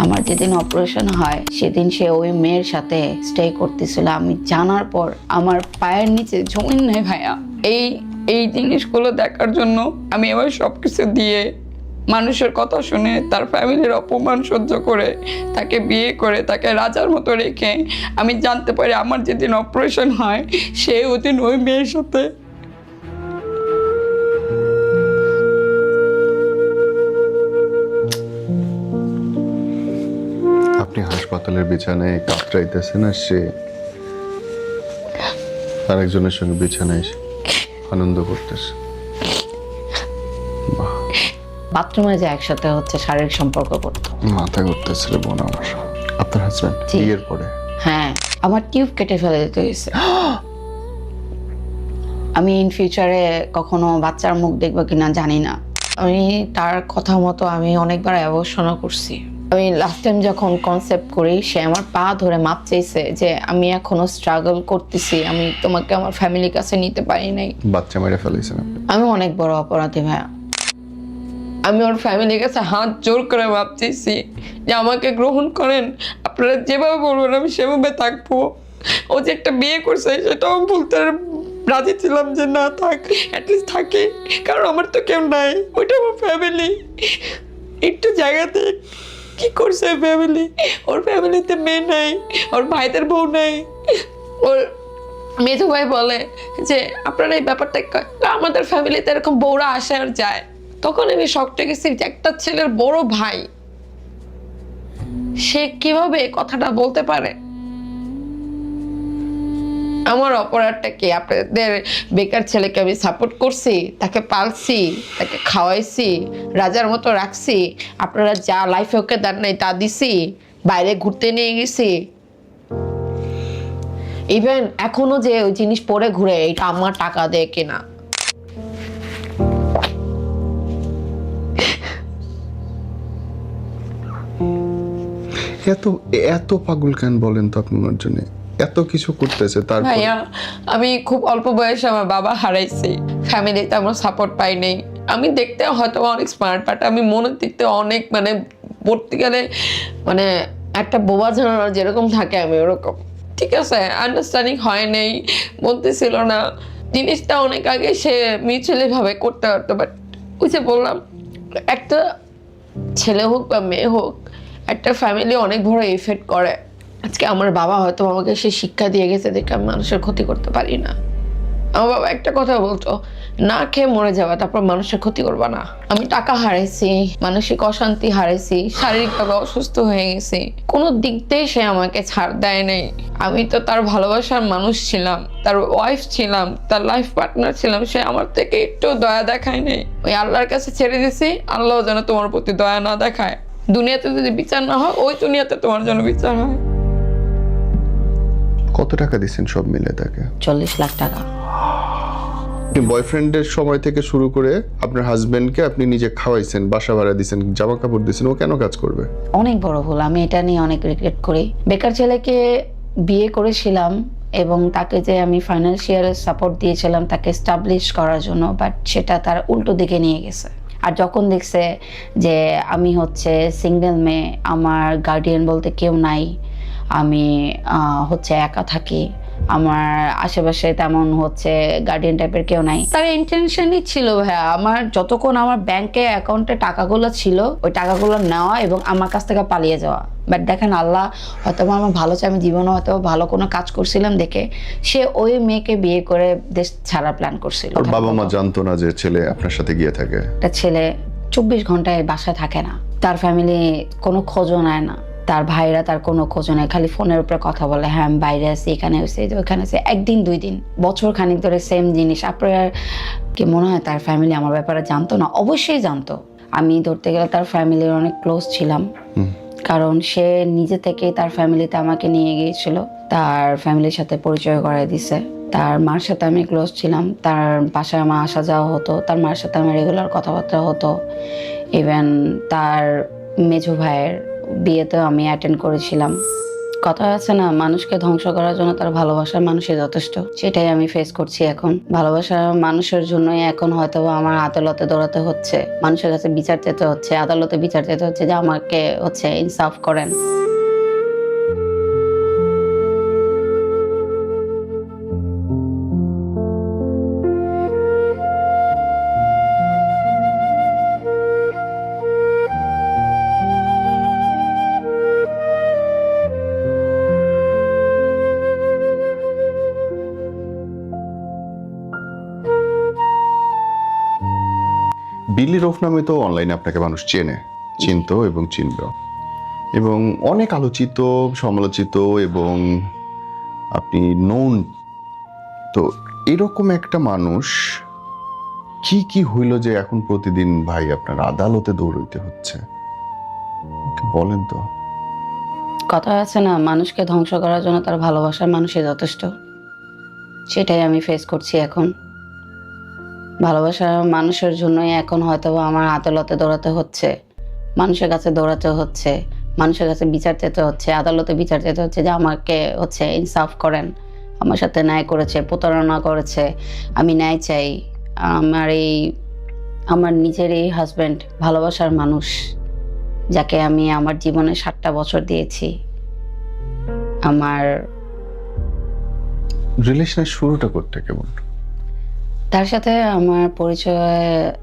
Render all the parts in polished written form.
আমার যেদিন অপারেশন হয় সেদিন সে ওই মেয়ের সাথে স্টে করতেছিল। আমি জানার পর আমার পায়ের নিচে জমিন নেই ভাইয়া। এই জিনিসগুলো দেখার জন্য আমি এবার সবকিছু দিয়ে, মানুষের কথা শুনে, তার ফ্যামিলির অপমান সহ্য করে, তাকে বিয়ে করে, তাকে রাজার মতো রেখে আমি জানতে পারি আমার যেদিন অপারেশন হয় সে ওদিন ওই মেয়ের সাথে। আপনি হাসপাতালের বিছানায় কাতরাইতেছেন আর সে আরেকজনের সঙ্গে বিছানায় আনন্দ করতেছে। বাথরুমে যে একসাথে হচ্ছে শারীরিক সম্পর্ক করতো। মাথা ঘুরতেছিল বোন আমার। আপনার হাজবেন্ড বিয়ের পরে? হ্যাঁ, আমার টিউব কেটে ফেলে দিতে হয়েছে। আমি ইন ফিউচারে কখনো বাচ্চার মুখ দেখবো কিনা জানি না। আমি তার কথা মতো আমি অনেকবার অ্যাবর্শনও করছি। আমি লাস্ট টাইম যখন কনসেপ্ট করি সে আমার পা ধরে মাপ চাইছে যে আমি এখনো স্ট্রাগল করতেছি, আমি তোমাকে আমার ফ্যামিলির কাছে নিতে পারি নাই। বাচ্চা মেরে ফেলেছেন আপনি? আমি অনেক বড় অপরাধী ভাইয়া। আমি ওর ফ্যামিলির কাছে হাত জোর করে মাপ চাইছি যে আমাকে গ্রহণ করেন, আপনারা যেভাবে বলবেন আমি সেভাবে থাকবো। ও যে একটা বিয়ে করছে সেটাও বলতে রাজি ছিলাম যে না থাক, অ্যাটলিস্ট থাকে, কারণ আমার তো কেউ নাই, ওইটা আমার ফ্যামিলি। একটু জায়গাতে কি করছে ফ্যামিলি, ওর ফ্যামিলিতে মেয়ে নাই, ওর ভাইদের বউ নাই। ওর মেজো ভাই বলে যে আপনারা এই ব্যাপারটা আমাদের ফ্যামিলিতে এরকম বউরা আসে আর যায়। তখন আমি শকটে গেছি যে একটা ছেলের বড় ভাই সে কিভাবে কথাটা বলতে পারে। আমার অপরাধটা কি? আপনাদের বেকার ছেলেকে আমি সাপোর্ট করছি, তাকে পালছি, তাকে খাওয়াইছি, রাজার মতো রাখছি, আপনারা যা লাইফে ওকে দেন নাই তা দিছি, বাইরে ঘুরতে নিয়ে গেছি। ইভেন এখনো যে ওই জিনিস পরে ঘুরে এটা আমার টাকা দিয়ে কেনা। এত এত পাগল কেন বলেন তো আপনি? ওনার জন্য এত কিছু করতেছে। তারপর ভাইয়া আমি খুব অল্প বয়সে আমার বাবা হারাইছি, ফ্যামিলিতে আমার সাপোর্ট পাই নাই। আমি দেখতে হয়তো অনেক স্মার্ট, বাট আমি মনের দিকতে অনেক মানে পড়তে গেলে মানে একটা বোবা জানানোর যেরকম থাকে আমি ওরকম। ঠিক আছে, আন্ডারস্ট্যান্ডিং হয় নাই, বলতেছিল না। জিনিসটা অনেক আগে সে মিউচুয়ালি ভাবে করতে পারতো, বাট ওই যে বললাম একটা ছেলে হোক বা মেয়ে হোক একটা ফ্যামিলি অনেক বড় এফেক্ট করে। আজকে আমার বাবা হয়তো আমাকে সে শিক্ষা দিয়ে গেছে দেখে আমি মানুষের ক্ষতি করতে পারি না। আমার বাবা একটা কথা বলতো, না খেয়ে মরে যাওয়া, তারপর মানুষের ক্ষতি করবা না। আমি টাকা হারাইছি, মানসিক অশান্তি হারাইছি, শারীরিকভাবে অসুস্থ হয়ে গেছি, কোনো দিক দিয়ে সে আমাকে ছাড় দেয় নাই। আমি তো তার ভালোবাসার মানুষ ছিলাম, তার ওয়াইফ ছিলাম, তার লাইফ পার্টনার ছিলাম। সে আমার থেকে একটু দয়া দেখায় নাই। ওই আল্লাহর কাছে ছেড়ে দিছি, আল্লাহ যেন তোমার প্রতি দয়া না দেখায়। দুনিয়াতে যদি বিচার না হয়, ওই দুনিয়াতে তোমার জন্য বিচার হয়। কত টাকা দিচ্ছেন সব মিলে তাকে? 40 লাখ টাকা। বয়ফ্রেন্ডের সময় থেকে শুরু করে আপনার হাজবেন্ডকে আপনি নিজে খাওয়াইছেন, বাসা ভাড়া দিচ্ছেন, জামা কাপড় দিচ্ছেন, ও কেন কাজ করবে? অনেক বড় ভুল, আমি এটা নিয়ে অনেক রিগ্রেট করি। বেকার ছেলেকে বিয়ে করেছিলাম এবং তাকে যে আমি ফাইন্যান্সিয়াল সাপোর্ট দিয়েছিলাম তাকে এস্টাবলিশ করার জন্য, বাট সেটা তার উল্টো দিকে নিয়ে গেছে। আর যখন দেখছে যে আমি হচ্ছে সিঙ্গেল মেয়ে, আমার গার্ডিয়ান বলতে কেউ নাই, আমি হচ্ছে একা থাকি, আমার আশেপাশে তেমন হচ্ছে গার্ডিয়ান টাইপের কেউ নাই, তার ইন্টেনশনই ছিল ভাইয়া আমার যতক্ষণ আমার ব্যাংকে অ্যাকাউন্টে টাকাগুলো ছিল ওই টাকাগুলো নেওয়া এবং আমার কাছ থেকে পালিয়ে যাওয়া। বাট দেখেন আল্লাহ হয়তো আমার ভালো চাই, আমি জীবনে হয়তো ভালো কোনো কাজ করছিলাম দেখে সে ওই মেয়েকে বিয়ে করে দেশ ছাড়ার প্ল্যান করছিল। ওর বাবা মা জানতো না যে ছেলে আপনার সাথে গিয়ে থাকে? একটা ছেলে 24 ঘন্টায় বাসায় থাকে না, তার ফ্যামিলি কোনো খোঁজও নেয় না, তার ভাইরা তার কোনো খোঁজ নেই, খালি ফোনের উপরে কথা বলে, হ্যাঁ আমি বাইরে আছি, এখানে হয়েছে, ওইখানে আছে, একদিন 2 দিন, বছর খানিক ধরে সেম জিনিস। আপনার কি মনে হয় তার ফ্যামিলি আমার ব্যাপারে জানতো না? অবশ্যই জানতো। আমি ধরতে গেলে তার ফ্যামিলির অনেক ক্লোজ ছিলাম, কারণ সে নিজে থেকেই তার ফ্যামিলিতে আমাকে নিয়ে গিয়েছিল, তার ফ্যামিলির সাথে পরিচয় করাই দিছে। তার মার সাথে আমি ক্লোজ ছিলাম, তার বাসায় আমার আসা যাওয়া হতো, তার মার সাথে আমার রেগুলার কথাবার্তা হতো। ইভেন তার মেজো ভাইয়ের বিয়েতেও আমি অ্যাটেন্ড করেছিলাম। কথা আছে না, মানুষকে ধ্বংস করার জন্য তার ভালোবাসার মানুষই যথেষ্ট। সেটাই আমি ফেস করছি এখন। ভালোবাসার মানুষের জন্যই এখন হয়তো আমার আদালতে দৌড়াতে হচ্ছে, মানুষের কাছে বিচার চেতে হচ্ছে, আদালতে বিচার চেতে হচ্ছে যে আমাকে ইনসাফ করেন। বিলি রৌফ নামে তো অনলাইনে আপনাকে মানুষ চিনতো এবং চিনবে, এবং অনেক আলোচিত, সমালোচিত, এবং আপনি নোন। তো এরকম একটা মানুষ কি হইল যে এখন প্রতিদিন ভাই আপনার আদালতে দৌড়াইতে হচ্ছে? বলেন তো। কথা আছে না, মানুষকে ধ্বংস করার জন্য তার ভালোবাসার মানুষই যথেষ্ট। সেটাই আমি ফেস করছি এখন। ভালোবাসার মানুষের জন্যই এখন হয়তো আমার আদালতে দৌড়াতে হচ্ছে, মানুষের কাছে দৌড়াতে হচ্ছে, মানুষের কাছে বিচার চেতে হচ্ছে, আদালতে বিচার চেতে হচ্ছে যে আমাকে ইনসাফ করেন, আমার সাথে ন্যায় করেছে, প্রতারণা করেছে, আমি ন্যায় চাই। আমার নিজের এই হাজব্যান্ড, ভালোবাসার মানুষ, যাকে আমি আমার জীবনে 7টা বছর দিয়েছি, আমার রিলেশনের শুরুটা করতে কেমন? তার সাথে আমার পরিচয়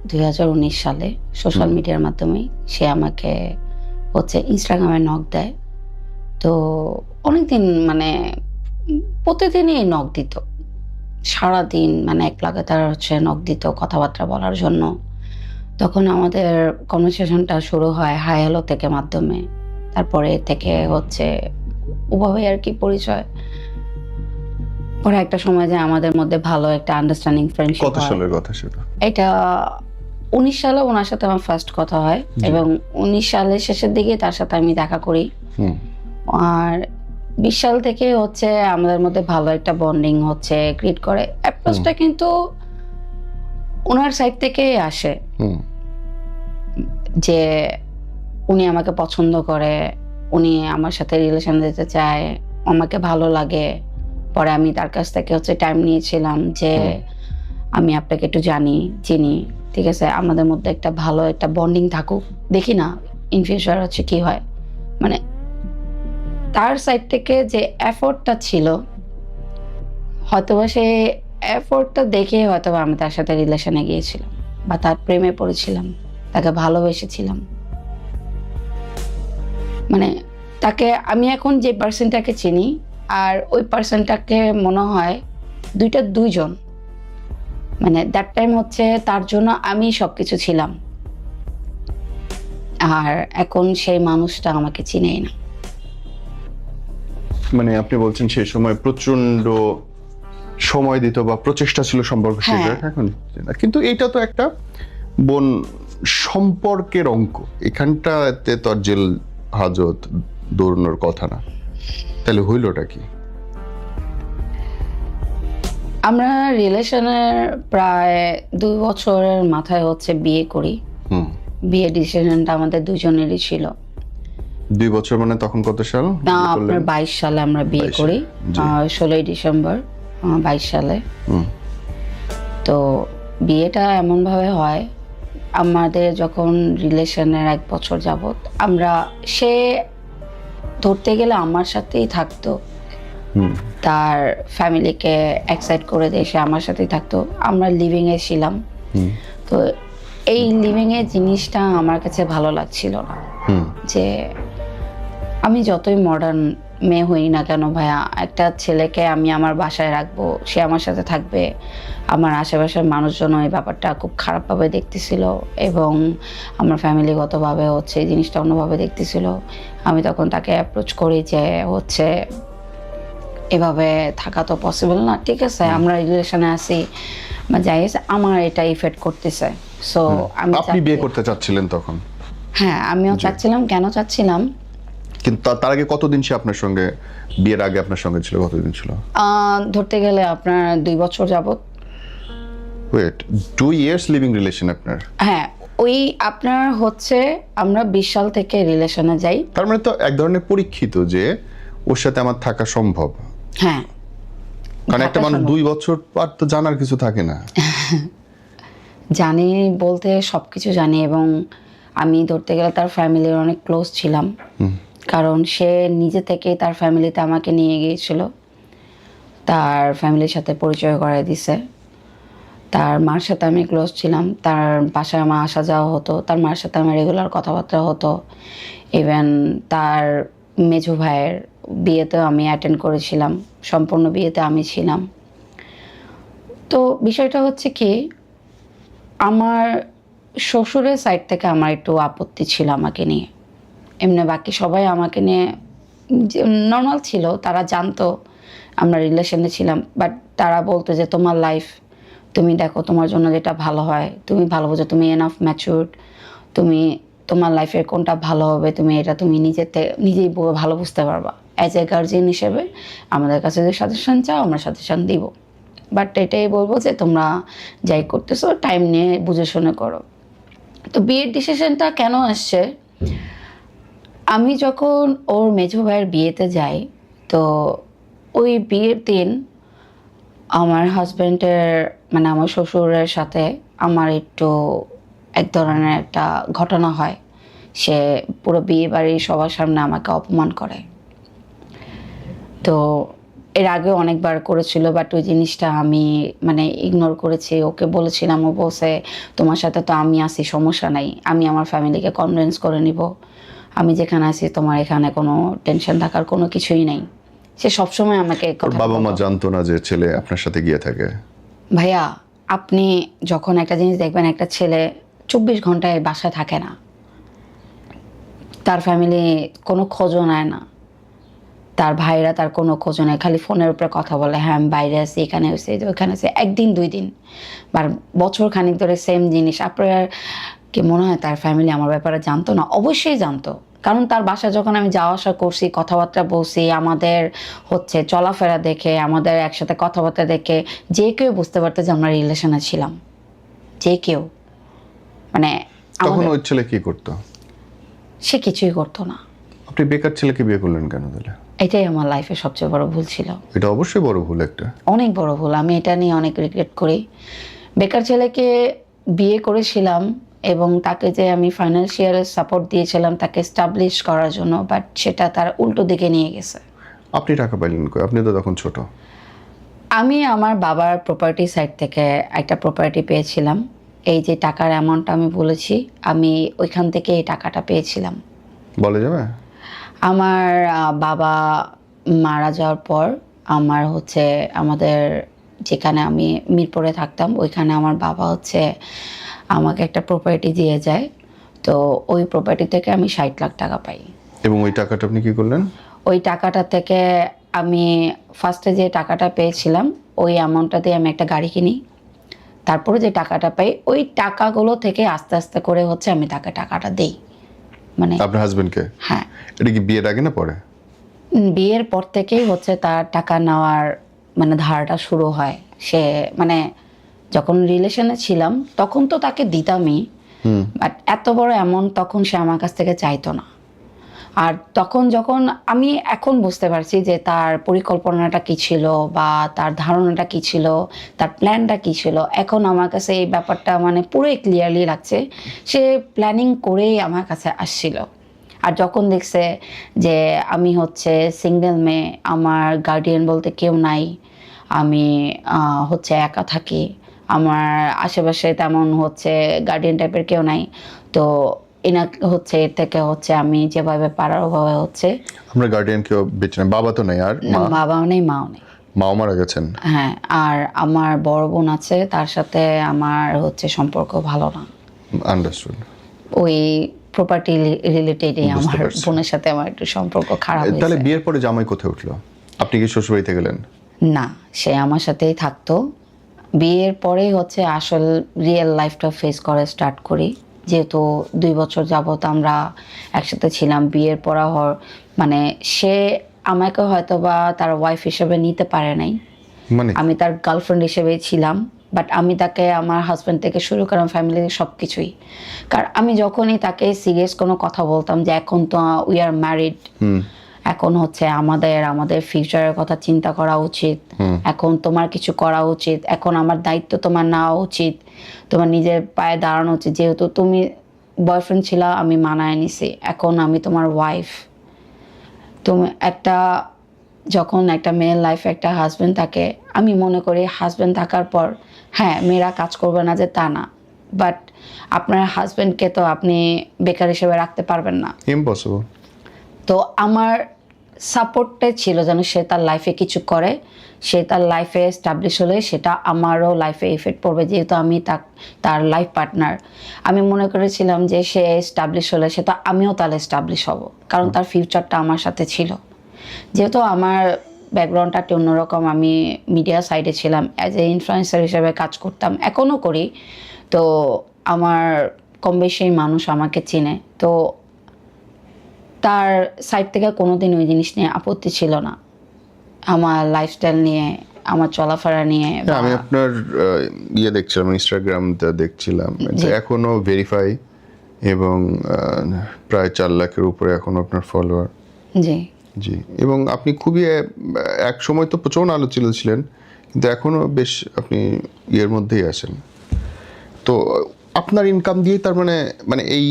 2019 সালে সোশ্যাল মিডিয়ার মাধ্যমে। সে আমাকে ইনস্টাগ্রামে নক দেয়। তো অনেকদিন প্রতিদিনই নক দিত, সারাদিন এক লাগাতার নক দিত কথাবার্তা বলার জন্য। তখন আমাদের কনভারসেশনটা শুরু হয় হাই হ্যালো থেকে মাধ্যমে। তারপরে থেকে ওভাবে আর কি পরিচয়। পরে একটা সময় যে আমাদের মধ্যে ভালো একটা আন্ডারস্ট্যান্ডিং ফ্রেন্ডশিপ। কত সালের কথা সেটা? এটা 19 সালে ওনার সাথে আমার ফার্স্ট কথা হয়, এবং 19 সালের শেষের দিকে তার সাথে আমি দেখা করি। আর 20 সাল থেকে আমাদের মধ্যে ভালো একটা বন্ডিং ক্রিয়েট করে। অ্যাপ্রোচটা কিন্তু ওনার সাইড থেকেই আসে, যে উনি আমাকে পছন্দ করে, উনি আমার সাথে রিলেশন দিতে চায়, আমাকে ভালো লাগে। পরে আমি তার কাছ থেকে টাইম নিয়েছিলাম যে আমি আপনাকে একটু চিনি, ঠিক আছে, আমাদের মধ্যে একটা ভালো একটা বন্ডিং থাকুক, দেখি না ইন ফিউচার কি হয়। তার সাইড থেকে যে এফোর্টটা ছিল, হয়তোবা সে এফোর্টটা দেখে হয়তোবা আমি তার সাথে রিলেশনে গিয়েছিলাম, বা তার প্রেমে পড়েছিলাম, তাকে ভালোবেসেছিলাম। তাকে আমি এখন যে পার্সনটাকে চিনি আর ওই পার্সনটাকে মনে হয় দুইজন। দ্যাট টাইম তার জন্য আমি সবকিছু ছিলাম, আর এখন সেই মানুষটা আমাকে চিনেই না। আপনি বলছেন সেই সময় প্রচন্ড সময় দিত বা প্রচেষ্টা ছিল সম্পর্ক শেষ করার, এখন কিন্তু এটা তো একটা বোন সম্পর্কের অঙ্ক, এখানটাতে তো আর জেল হাজত দৌড়ানোর কথা না। তাহলে হইলটা কি? আমরা রিলেশনের প্রায় 2 বছরের মাথায় বিয়ে করি। বিয়ে ডিসিশনটা আমাদের দুজনেরই ছিল। 2 বছর তখন কত সাল? আপনার 22 সালে আমরা বিয়ে করি, 16ই ডিসেম্বর 22 সালে। তো বিয়েটা এমন ভাবে হয়, আমাদের যখন রিলেশনের 1 বছর যাবত সে ধরতে গেলে আমার সাথেই থাকতো, তার ফ্যামিলিকে এক্সাইট করে দিয়ে সে আমার সাথেই থাকতো। আমরা লিভিং এ ছিলাম। তো এই লিভিং এর জিনিসটা আমার কাছে ভালো লাগছিল না, যে আমি যতই মডার্ন মেয়ে হই না কেন ভাইয়া, একটা ছেলেকে আমি আমার বাসায় রাখবো, সে আমার সাথে থাকবে, আমার আশেপাশের মানুষজন এই ব্যাপারটা খুব খারাপভাবে দেখতেছিল, এবং আমার ফ্যামিলিগতভাবে এই জিনিসটা অন্যভাবে দেখতেছিল। আমি তখন তাকে অ্যাপ্রোচ করি যে এভাবে থাকা তো পসিবল না, ঠিক আছে, আমরা রিলেশনে আছি বা যাই আছে, আমার এটা ইফেক্ট করতেছে। সো আপনি বিয়ে করতে চাচ্ছিলেন তখন? হ্যাঁ, আমিও চাচ্ছিলাম। কেন চাচ্ছিলাম? কিন্তু তার আগে কতদিন সে আপনার সঙ্গে, বিয়ের আগে আপনার সঙ্গে ছিল কতদিন ছিল? ধরতে গেলে আপনার 2 বছর যাবত। ওয়েট, 2 ইয়ার্স লিভিং রিলেশন আপনার? হ্যাঁ, ওই আপনার আমরা 20 সাল থেকে রিলেশনে যাই। তার তো এক ধরনের পরীক্ষিত, যে ওর সাথে আমার থাকা সম্ভব? হ্যাঁ, কারণ একটা থাকা মানুষ সম্ভব। 2 বছর পর তো জানার কিছু থাকে না। জানি বলতে সবকিছু জানি, এবং আমি ধরতে গেলে তার ফ্যামিলির অনেক ক্লোজ ছিলাম, কারণ সে নিজে থেকেই তার ফ্যামিলিতে আমাকে নিয়ে গিয়েছিল, তার ফ্যামিলির সাথে পরিচয় করায় দিছে। তার মার সাথে আমি ক্লোজ ছিলাম, তার বাসায় আমার আসা যাওয়া হতো, তার মার সাথে আমার রেগুলার কথাবার্তা হতো। ইভেন তার মেজো ভাইয়ের বিয়েতেও আমি অ্যাটেন্ড করেছিলাম, সম্পূর্ণ বিয়েতে আমি ছিলাম। তো বিষয়টা হচ্ছে কি, আমার শ্বশুরের সাইড থেকে আমার একটু আপত্তি ছিল আমাকে নিয়ে। এমনি বাকি সবাই আমাকে নিয়ে নর্মাল ছিল, তারা জানতো আমরা রিলেশনে ছিলাম, বাট তারা বলতো যে তোমার লাইফ, তুমি দেখো তোমার জন্য যেটা ভালো হয়, তুমি ভালো বোঝো, তুমি এনাফ ম্যাচিউরড, তুমি তোমার লাইফের কোনটা ভালো হবে তুমি এটা তুমি নিজেই ভালো বুঝতে পারবা। অ্যাজ এ গার্জিয়ান হিসেবে আমাদের কাছে যে সাজেশন চাও আমরা সাজেশন দিব, বাট এটাই বলবো যে তোমরা যাই করতেছো টাইম নিয়ে বুঝে শুনে করো। তো বিয়ের ডিসিশনটা কেন আসছে, আমি যখন ওর মেজো ভাইয়ের বিয়েতে যাই, তো ওই বিয়ের দিন আমার হাজব্যান্ডের মানে আমার শ্বশুরের সাথে আমার একটু এক ধরনের একটা ঘটনা হয়। সে পুরো বিয়ে বাড়ির সবার সামনে আমাকে অপমান করে। তো এর আগে অনেকবার করেছিল, বাট ওই জিনিসটা আমি মানে ইগনোর করেছি। ওকে বলেছিলাম, ও বলছে তোমার সাথে তো আমি আছি, সমস্যা নাই, আমি আমার ফ্যামিলিকে কনভিন্স করে নিব, আমি যেখানে আছি তোমার এখানে কোনো টেনশন থাকার কোনো কিছুই নাই। সে সবসময় আমাকে ওর বাবা মা জানতো না যে ছেলে আপনার সাথে গিয়ে থাকে? ভাইয়া, আপনি যখন একটা জিনিস দেখবেন, একটা ছেলে 24 ঘন্টায় বাসায় থাকে না, তার ফ্যামিলি কোনো খোঁজও নেয় না, তার ভাইরা তার কোনো খোঁজও নেয়, খালি ফোনের উপরে কথা বলে, হ্যাঁ আমি বাইরে আছি, এখানে হয়েছে ওইখানে হয়েছে, একদিন 2 দিন বা বছর খানিক ধরে সেম জিনিস। আপনার কি মনে হয় তার ফ্যামিলি আমার ব্যাপারে জানতো না? অবশ্যই জানতো, কারণ তার বাসায় যখন আমি যাওয়া আসা করছি, কথাবার্তা বলছি, আমাদের হচ্ছে চলাফেরা দেখে, আমাদের একসাথে কথাবার্তা দেখে যে কেউ বুঝতে পারতো যে আমরা রিলেশনে ছিলাম, যে কেউ। মানে তখন ওই ছেলে কি করতো? সে কিছুই করতো না। আপনি বেকার ছেলেকে বিয়ে করলেন কেন তাহলে? এটাই আমার লাইফে সবচেয়ে বড় ভুল ছিল। এটা অবশ্যই বড় ভুল একটা। অনেক বড় ভুল, আমি এটা নিয়ে অনেক রিগ্রেট করি। বেকার ছেলেকে বিয়ে করেছিলাম এবং তাকে যে আমি ফাইন্যান্সিয়াল সাপোর্ট দিয়েছিলাম তাকে এস্টাবলিশ করার জন্য, বাট সেটা তার উল্টো দিকে নিয়ে গেছে। আপনি টাকা পাইলেন কই? আপনি তো তখন ছোট। আমি আমার বাবার প্রপার্টি সাইড থেকে একটা প্রপার্টি পেয়েছিলাম। এই যে টাকার অ্যামাউন্টটা আমি বলেছি, আমি ওইখান থেকে এই টাকাটা পেয়েছিলাম। বলা যাবে? আমার বাবা মারা যাওয়ার পর আমার হচ্ছে আমাদের যেখানে আমি মিরপুরে থাকতাম ওইখানে আমার বাবা হচ্ছে আমাকে একটা প্রপার্টি দিয়ে যায়। তো ওই প্রপার্টি থেকে আমি 60 লাখ টাকা পাই। এবং ওই টাকাটা আপনি কি করলেন? ওই টাকাটা থেকে আমি ফার্স্টে যে টাকাটা পেয়েছিলাম ওই অ্যামাউন্টটা দিয়ে আমি একটা গাড়ি কিনি। তারপরে যে টাকাটা পাই ওই টাকাগুলো থেকে আস্তে আস্তে করে হচ্ছে আমি তাকে টাকাটা দেই। মানে আপনার হাজবেন্ডকে? হ্যাঁ, এটা কি বিয়ের আগে না পরে? বিয়ের পর থেকেই হচ্ছে তার টাকা নেওয়ার মানে ধারাটা শুরু হয়। সে মানে যখন রিলেশনে ছিলাম তখন তো তাকে দিতামই, বাট এত বড় অ্যামাউন্ট তখন সে আমার কাছ থেকে চাইতো না। আর তখন যখন আমি এখন বুঝতে পারছি যে তার পরিকল্পনাটা কী ছিল বা তার ধারণাটা কী ছিল, তার প্ল্যানটা কী ছিল, এখন আমার কাছে এই ব্যাপারটা মানে পুরোই ক্লিয়ারলি লাগছে। সে প্ল্যানিং করেই আমার কাছে আসছিল। আর যখন দেখছে যে আমি হচ্ছে সিঙ্গেল মেয়ে, আমার গার্ডিয়ান বলতে কেউ নাই, আমি হচ্ছে একা থাকি, আমার আশেপাশে তেমন হচ্ছে গার্ডিয়ান টাইপের কেউ নাই, তো এনাকে হচ্ছে এর থেকে হচ্ছে আমি যেভাবে পারার ওভাবে হচ্ছে। আপনার গার্ডিয়ান কেউ বেঁচে নেই? বাবা তো নেই? আর মা? বাবাও নেই, মাও নেই। মাও মারা গেছেন? হ্যাঁ, আর আমার বড় বোন আছে, তার সাথে আমার হচ্ছে সম্পর্ক ভালো না। আন্ডারস্টুড। ওই প্রপার্টি রিলেটেডই বুঝতে আমার পারছি। বোনের সাথে আমার একটু সম্পর্ক খারাপ তাহলে হয়েছে। বিয়ের পরে জামাই কোথায় উঠলো? আপনি কি শ্বশুরবাড়িতে গেলেন? না, সে আমার সাথেই থাকতো। বিয়ের পরেই হচ্ছে আসল রিয়েল লাইফটা ফেস করে স্টার্ট করি, যেহেতু 2 বছর যাবত আমরা একসাথে ছিলাম। বিয়ের পর মানে সে আমাকে হয়তো বা তার ওয়াইফ হিসেবে নিতে পারে নাই, মানে আমি তার গার্লফ্রেন্ড হিসেবেই ছিলাম, বাট আমি তাকে আমার হাজব্যান্ড থেকে শুরু করে ফ্যামিলির সব কিছুই। কারণ আমি যখনই তাকে সিরিয়াস কোনো কথা বলতাম যে এখন তো উই আর ম্যারিড, এখন হচ্ছে আমাদের ফিউচারের কথা চিন্তা করা উচিত, এখন তোমার কিছু করা উচিত, এখন আমার দায়িত্ব তোমার নেওয়া উচিত, তোমার নিজের পায়ে দাঁড়ানো উচিত, যেহেতু তুমি বয়ফ্রেন্ড ছিল আমি মানায় নিছি, এখন আমি তোমার ওয়াইফ। তুমি যখন একটা মেয়ের লাইফে একটা হাজব্যান্ড থাকে, আমি মনে করি হাজব্যান্ড থাকার পর হ্যাঁ মেয়েরা কাজ করবে না যে তা না, বাট আপনার হাজব্যান্ডকে তো আপনি বেকার হিসেবে রাখতে পারবেন না, ইম্পসিবল। তো আমার সাপোর্টটাই ছিল যেন সে তার লাইফে কিছু করে, সে তার লাইফে এস্টাবলিশ হলে সেটা আমারও লাইফে ইফেক্ট পড়বে, যেহেতু আমি তার লাইফ পার্টনার। আমি মনে করেছিলাম যে সে এস্টাবলিশ হলে সে তো আমিও তাহলে এস্টাবলিশ হব, কারণ তার ফিউচারটা আমার সাথে ছিল। যেহেতু আমার ব্যাকগ্রাউন্ডটা একটু অন্যরকম, আমি মিডিয়া সাইডে ছিলাম, অ্যাজ এ ইনফ্লুয়েন্সার হিসেবে কাজ করতাম, এখনও করি, তো আমার কম বেশি মানুষ আমাকে চিনে, তো তার সাইড থেকে কোনোদিন ওই জিনিস নিয়ে আপত্তি ছিল না, আমার লাইফস্টাইল নিয়ে, আমার চলাফেরা নিয়ে। হ্যাঁ, আমি আপনার দেখছিলাম, ইনস্টাগ্রাম দেখছিলাম, এখনো ভেরিফাই এবং প্রায় 4 লাখের উপরে এখনো আপনার ফলোয়ার। জি জি, এবং আপনি খুবই এক সময় তো প্রচুর আলোচিত ছিলেন, কিন্তু এখনো বেশ আপনি মধ্যেই আছেন। তো আপনার ইনকাম দিয়ে তার মানে এই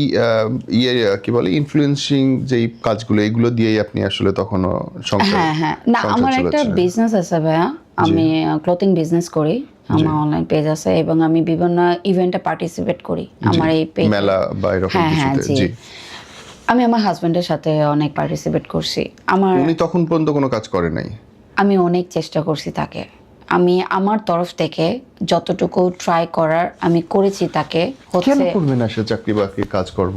কি বলে ইনফ্লুয়েন্সিং যেই কাজগুলো এইগুলো দিয়েই আপনি আসলে তখনও সংসার? হ্যাঁ না, আমার একটা বিজনেস আছে ভাইয়া, আমি ক্লোথিং বিজনেস করি, আমার অনলাইন পেজ আছে এবং আমি বিভিন্ন ইভেন্টে পার্টিসিপেট করি আমার এই পেজ, মেলা বা এরকম কিছুতে। জি, আমি আমার হাজবেন্ডের সাথে অনেক পার্টিসিপেট করছি। উনি তখন পর্যন্ত কোনো কাজ করে নাই? আমি অনেক চেষ্টা করছি তাকে, আমি আমার তরফ থেকে যতটুকু ট্রাই করার আমি করেছি তাকে। কেন করবে না সে চাকরি বাকরি কাজ করব?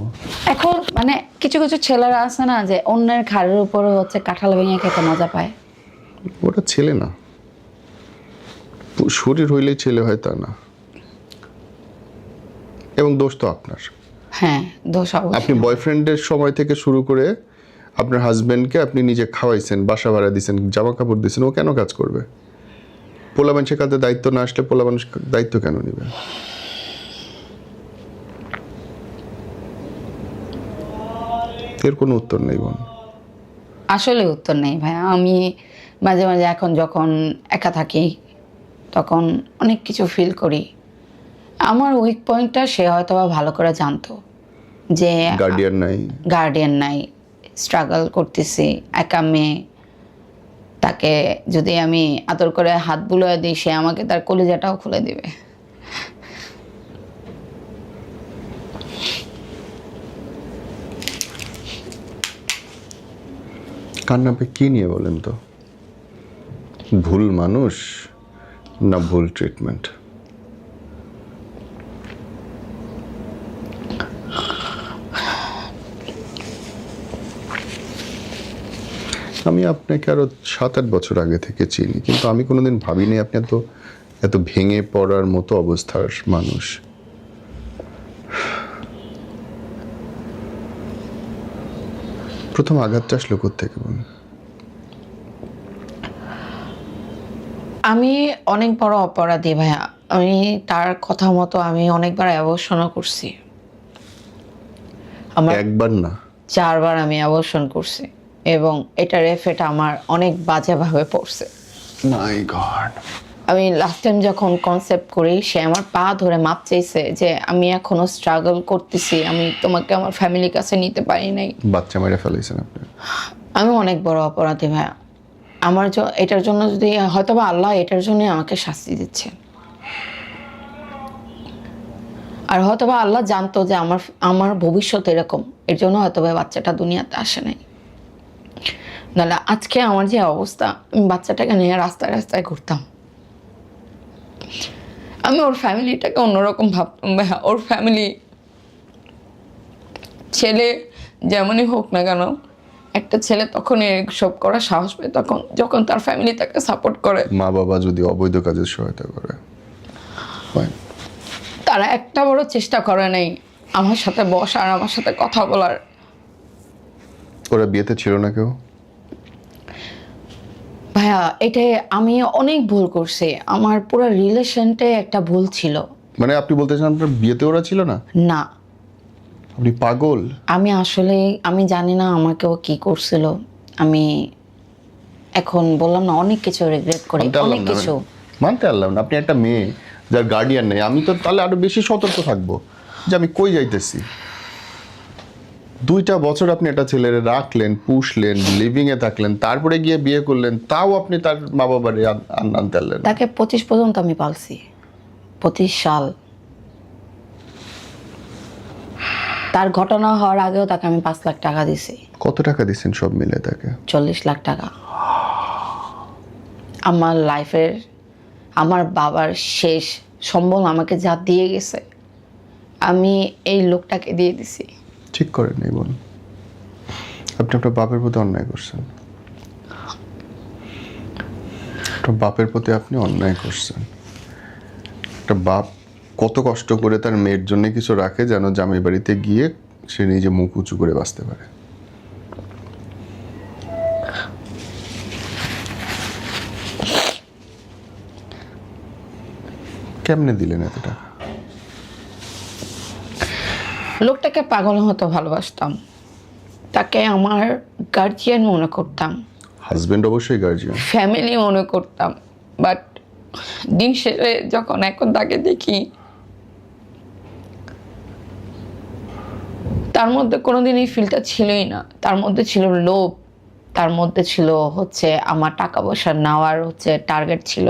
এখন মানে কিছু কিছু ছেলেরা আছে না যে অন্যের ঘাড়ের উপরে হচ্ছে কাঁঠাল ভেঙে খেতে মজা পায়। ওটা ছেলে না, শরীর হইলেই ছেলে হয় তা না, এবং দোষ তো আপনার। হ্যাঁ দোষ অবশ্যই। আপনি বয়ফ্রেন্ডের সময় থেকে শুরু করে আপনার হাজবেন্ডকে আপনি নিজে খাওয়াইছেন, বাসা ভাড়া দিয়েছেন, জামা কাপড় দিয়েছেন, ও কেন কাজ করবে? পোলা মানুষের কাছে দায়িত্ব না আসলে পোলা মানুষ দায়িত্ব কেন নেবে? এর কোনো উত্তর নেই বোন, আসলে উত্তর নেই ভাই। আমি মাঝে মাঝে এখন যখন একা থাকি তখন অনেক কিছু ফিল করি, আমার উইক পয়েন্টটা সে হয়তো বা ভালো করে জানতো, যে গার্ডিয়ান নাই, স্ট্রাগল করতেছি, একা মেয়ে, তাকে যদি আমি আদর করে হাত বুলিয়ে দিই সে আমাকে তার কলিজাটাও খুলে দিবে। কান্না পে কি নিয়ে বলেন তো? ভুল মানুষ না ভুল ট্রিটমেন্ট? আমি আপনাকে আরো 7-8 বছর আগে থেকে চিনি, কিন্তু আমি কোনোদিন ভাবিনি আপনি এত ভেঙে পড়ার মতো অবস্থার মানুষ। প্রথম আঘাতটা আসলো কোত্থেকে বলুন? আমি অনেক বড় অপরাধী ভাইয়া, আমি তার কথা মতো আমি অনেকবার অ্যাবর্শনও করছি। আমার একবার না 4 বার আমি অ্যাবর্শন করছি এবং এটার এফেক্ট আমার অনেক বাজেভাবে পড়ছে। মাই গড। আমি লাস্ট টাইম যখন কনসেপ্ট করি সে আমার পা ধরে মাপ চাইছে যে আমি এখনো স্ট্রাগল করতেছি, আমি তোমাকে আমার ফ্যামিলির কাছে নিতে পারি নাই। বাচ্চা মেরে ফেলেছেন আপনি। আমি অনেক বড় অপরাধী ভাইয়া, আমার এটার জন্য যদি হয়তোবা আল্লাহ এটার জন্য আমাকে শাস্তি দিচ্ছে, আর হয়তোবা আল্লাহ জানতো যে আমার ভবিষ্যৎ এরকম, এর জন্য হয়তোবা বাচ্চাটা দুনিয়াতে আসে নাই। নাহলে আজকে আমার যে অবস্থা, আমি বাচ্চাটাকে নিয়ে রাস্তায় রাস্তায় ঘুরতাম। আমি ওর ফ্যামিলিটাকে অন্যরকম ভাবতাম ভাইয়া, ওর ফ্যামিলি ছেলে যেমনই হোক না কেন, একটা ছেলে তখন সব করার সাহস পায় তখন যখন তার ফ্যামিলি তাকে সাপোর্ট করে। মা বাবা যদি অবৈধ কাজের সহায়তা করে, তারা একটা বড় চেষ্টা করে নাই আমার সাথে বসার, আমার সাথে কথা বলার। ওরা বিয়েতে ছিল না কেউ? ভাইয়া এটাই আমি অনেক ভুল করছি, আমার পুরো রিলেশনটাই একটা ভুল ছিল। মানে আপনি বলতে চান আপনার বিয়েতে ওরা ছিল না? না, আপনি পাগল। আমি আসলে আমি জানি না আমাকে ও কি করছিল, আমি এখন বললাম না অনেক কিছু রিগ্রেট করি, মানতে পারলাম অনেক না, কিছু। মানতে পারলাম না। আপনি একটা মেয়ে যার গার্ডিয়ান নেই, আমি তো তাহলে আরো বেশি সতর্ক থাকবো যে আমি কই যাইতেছি। 2টা বছর আপনি একটা ছেলেরে রাখলেন, পুষলেন, লিভিং এ থাকলেন, তারপরে গিয়ে বিয়ে করলেন, তাও আপনি তার মা বাবারে আনতে পারলেন না। তাকে 25 পর্যন্ত আমি পালছি, 25 সাল। তার ঘটনা হওয়ার আগেও তাকে আমি 5 লাখ টাকা দিছি। কত টাকা দিচ্ছেন সব মিলে তাকে? 40 লাখ টাকা। আমার লাইফের, আমার বাবার শেষ সম্বল আমাকে যা দিয়ে গেছে, আমি এই লোকটাকে দিয়ে দিছি। ঠিক করেন নাই বোন, আপনি আপনার বাপের প্রতি অন্যায় করছেন। আপনার বাপের প্রতি আপনি অন্যায় করছেন। একটা বাপ কত কষ্ট করে তার মেয়ের জন্য কিছু রাখে যেন জামাই বাড়িতে গিয়ে সে নিজে মুখ উঁচু করে বাঁচতে পারে। কেমনে দিলেন এত টাকা? লোকটাকে পাগলের মতো ভালোবাসতাম, তাকে আমার গার্জিয়ান মনে করতাম, হাজবেন্ড অবশ্যই গার্জিয়ান। ফ্যামিলি মনে করতাম। বাট দিন শেষে যখন এখন তাকে দেখি, তার মধ্যে কোনোদিন এই ফিলটা ছিলই না। তার মধ্যে ছিল লোভ, তার মধ্যে ছিল হচ্ছে আমার টাকা পয়সা নেওয়ার হচ্ছে টার্গেট ছিল।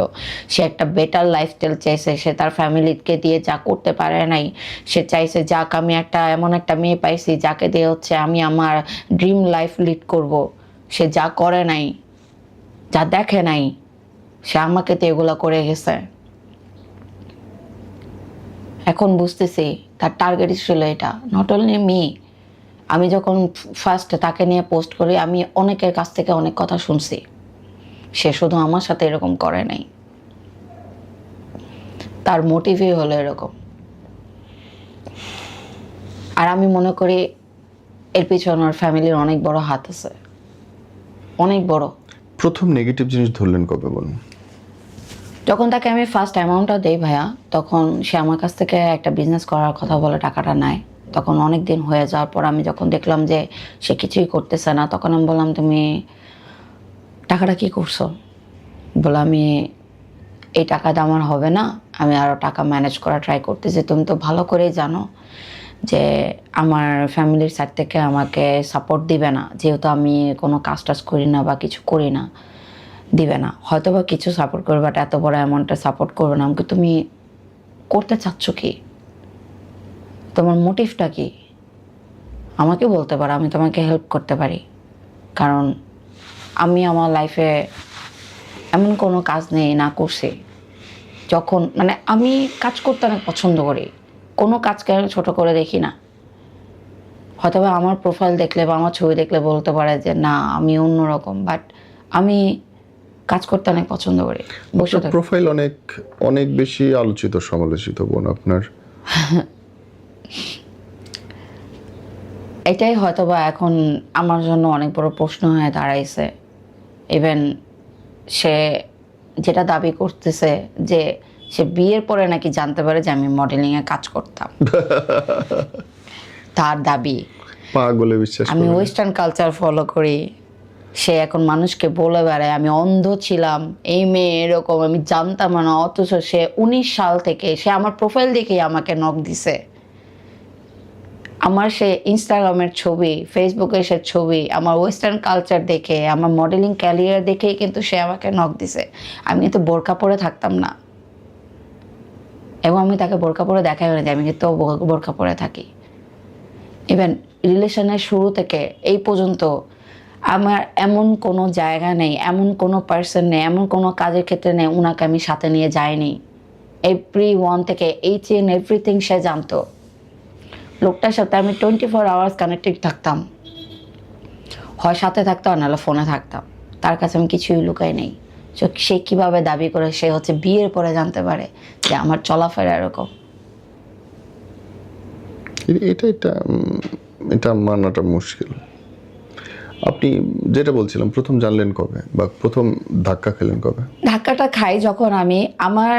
সে একটা বেটার লাইফস্টাইল চাইছে, সে তার ফ্যামিলিকে দিয়ে যা করতে পারে নাই, সে চাইছে যাক আমি একটা এমন একটা মেয়ে পাইছি যাকে দিয়ে হচ্ছে আমি আমার ড্রিম লাইফ লিড করব। সে যা করে নাই, যা দেখে নাই, সে আমাকে তো এগুলো করে গেছে। এখন বুঝতেছি তার টার্গেট ছিল এটা। নট অনলি মি, আমি যখন ফার্স্ট তাকে নিয়ে পোস্ট করি, আমি অনেকের কাছ থেকে অনেক কথা শুনছি। সে শুধু আমার সাথে এরকম করে নাই, তার মোটিভই হলো এরকম। আর আমি মনে করি এর পিছনে ওর ফ্যামিলির অনেক বড় হাত আছে, অনেক বড়। প্রথম নেগেটিভ জিনিস ধরলেন কবে বলুন? যখন তাকে আমি ফার্স্ট অ্যামাউন্টটা দেই ভাইয়া, তখন সে আমার কাছ থেকে একটা বিজনেস করার কথা বলে টাকাটা নেয়। তখন অনেক দিন হয়ে যাওয়ার পর আমি যখন দেখলাম যে সে কিছুই করতেছে না, তখন আমি বললাম তুমি টাকাটা কি করছো? বলে আমি এই টাকাটা আমার হবে না, আমি আরও টাকা ম্যানেজ করা ট্রাই করতেছি। তুমি তো ভালো করেই জানো যে আমার ফ্যামিলির সাইড থেকে আমাকে সাপোর্ট দিবে না, যেহেতু আমি কোনো কাজ টাজ করি না বা কিছু করি না, দিবে না। হয়তো বা কিছু সাপোর্ট করবে, বাট এত বড় অ্যামাউন্টটা সাপোর্ট করবে না। আমাকে তুমি করতে চাচ্ছ কি? তোমার মোটিভটা কি? আমাকে বলতে পারো, আমি তোমাকে হেল্প করতে পারি। কারণ আমি আমার লাইফে এমন কোনো কাজ নেই না করছি যখন, মানে আমি কাজ করতে অনেক পছন্দ করি, কোনো কাজকে আমি ছোটো করে দেখি না। হয়তো বা আমার প্রোফাইল দেখলে বা আমার ছবি দেখলে বলতে পারে যে না আমি অন্যরকম, বাট আমি কাজ করতে অনেক পছন্দ করি। বসে থাকি। প্রোফাইল অনেক অনেক বেশি আলোচিত সমালোচিত বোন আপনার। এটাই হয়তো বা এখন আমার জন্য অনেক বড় প্রশ্ন হয়ে দাঁড়াইছে। ইভেন সে যেটা দাবি করতেছে যে সে বিয়ের পরে নাকি জানতে পারে যে আমি মডেলিংয়ে কাজ করতাম। তার দাবি। পাগলে বিশ্বাস আমি করেন? ওয়েস্টার্ন কালচার ফলো করি। সে এখন মানুষকে বলে বেড়ায় আমি অন্ধ ছিলাম, এই মেয়ে এরকম, আমি জানতাম না। অথচ সে 19 সাল থেকে সে আমার প্রোফাইল দেখেই আমাকে নক দিছে। আমার সে ইনস্টাগ্রামের ছবি, ফেসবুকে সে ছবি, আমার ওয়েস্টার্ন কালচার দেখে, আমার মডেলিং ক্যারিয়ার দেখেই কিন্তু সে আমাকে নক দিছে। আমি কিন্তু বোরকা পরে থাকতাম না, এবং আমি তাকে বোরকা পরে দেখাই না যে আমি কিন্তু বোরকা পরে থাকি। ইভেন রিলেশনের শুরু থেকে এই পর্যন্ত আমার এমন কোনো জায়গা নেই, এমন কোনো পার্সন নেই, এমন কোনো কাজের ক্ষেত্রে নেই ওনাকে আমি সাথে নিয়ে যাইনি। everyone থেকে এইচ এন্ড এভরিথিং সে জানতো। লোকটার সাথে আমি 24 আওয়ার্স কানেক্টেড থাকতাম, হয় সাথে থাকতাম নাহলে ফোনে থাকতাম। তার কাছে আমি কিছুই লুকাই নেই। সে কীভাবে দাবি করে সে হচ্ছে বিয়ের পরে জানতে পারে যে আমার চলাফেরা এরকম? এটা মানাটা মুশকিল। আপনি যেটা বলছিলাম, প্রথম জানলেন কবে বা প্রথম ধাক্কা খেলেন কবে? ধাক্কাটা খাই যখন আমি, আমার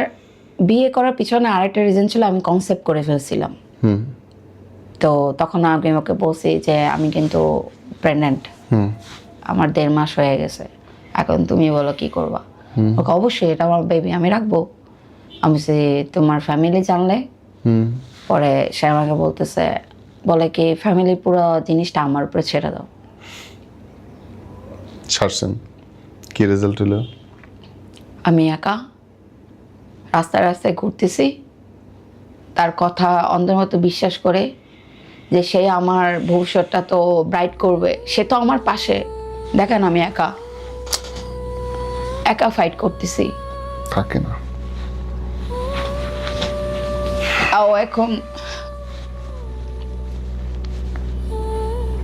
বিয়ে করার পিছনে আরেকটা রিজন ছিল, আমি কনসেপ্ট করে ফেলছিলাম। তো তখন আমি ওকে বলছি যে আমি কিন্তু প্রেগনেন্ট, আমার 1.5 মাস হয়ে গেছে, এখন তুমি বলো কি করবা? ওকে অবশ্যই এটা আমার বেবি, আমি রাখবো। আমি বলছি তোমার ফ্যামিলি জানলে? পরে সে আমাকে বলতেছে, বলে কি ফ্যামিলি পুরো জিনিসটা আমার উপরে ছেড়ে দাও। ছাড়ছেন, কি রেজাল্ট হলো? আমি একা রাস্তায় রাস্তায় ঘুরতেছি, তার কথা অন্ধের মতো বিশ্বাস করে যে সে আমার ভবিষ্যৎটা তো ব্রাইট করবে, সে তো আমার পাশে। দেখেন আমি একা একা ফাইট করতেছি। থাকে না। এখন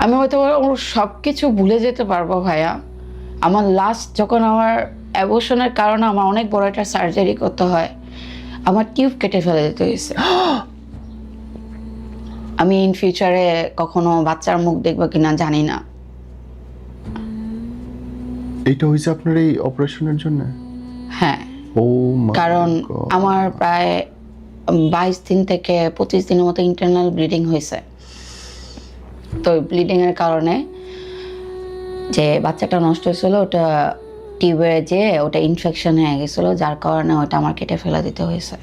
আমি হয়তো ওর সব কিছু ভুলে যেতে পারবো ভাইয়া। আমার লাস্ট যখন আমার অ্যাবর্শনের কারণে আমার অনেক বড় একটা সার্জারি করতে হয়, আমার টিউব কেটে ফেলে দিতে হয়েছে। আমি ইন ফিউচারে কখনো বাচ্চার মুখ দেখবো কিনা জানি না। এইটা হয়েছে আপনার এই অপারেশনের জন্য? হ্যাঁ, ও মাই কারণ গড। আমার প্রায় 22 দিন থেকে 25 দিনের মতো ইন্টারনাল ব্লিডিং হয়েছে। তো ব্লিডিং এর কারণে যে বাচ্চাটা নষ্ট হয়েছিল, ওটা টিউবে যে ওটা ইনফেকশন হয়ে গেছিলো, যার কারণে ওটা আমার কেটে ফেলে দিতে হয়েছে।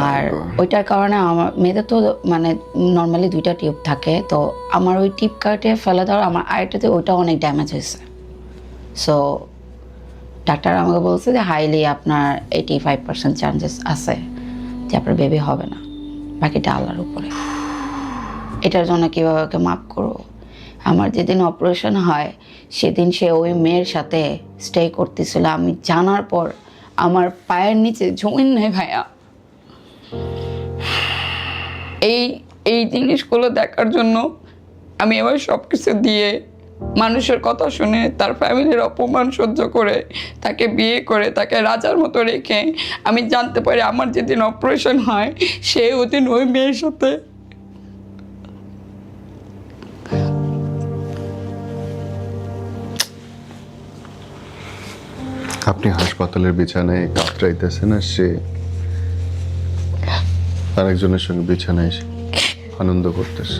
আর ওইটার কারণে আমার মেয়েদের তো মানে নর্মালি 2টা টিউব থাকে, তো আমার ওই টিউব কাটে ফেলে দেওয়ার আমার আরেকটাতে ওইটা অনেক ড্যামেজ হয়েছে। সো ডাক্তার আমাকে বলছে যে হাইলি আপনার 85% চান্সেস আছে যে আপনার বেবি হবে না, বাকিটা আল্লাহর উপরে। এটার জন্য কীভাবে ওকে মাফ করবো? আমার যেদিন অপারেশন হয় সেদিন সে ওই মেয়ের সাথে স্টে করতেছিল, আমি জানার পর আমার পায়ের নিচে জমিন নেই ভাইয়া। এই জিনিসগুলো দেখার জন্য আমি এবার সব কিছু দিয়ে, মানুষের কথা শুনে, তার ফ্যামিলির অপমান সহ্য করে, তাকে বিয়ে করে, তাকে রাজার মতো রেখে আমি জানতে পারি আমার যেদিন অপারেশন হয় সে ওদিন ওই মেয়ের সাথে। আপনি হাসপাতালের বিছানায় কাতরাইতেছেন আর সে আরেকজনের সঙ্গে বিছানায় এসে আনন্দ করতেছে।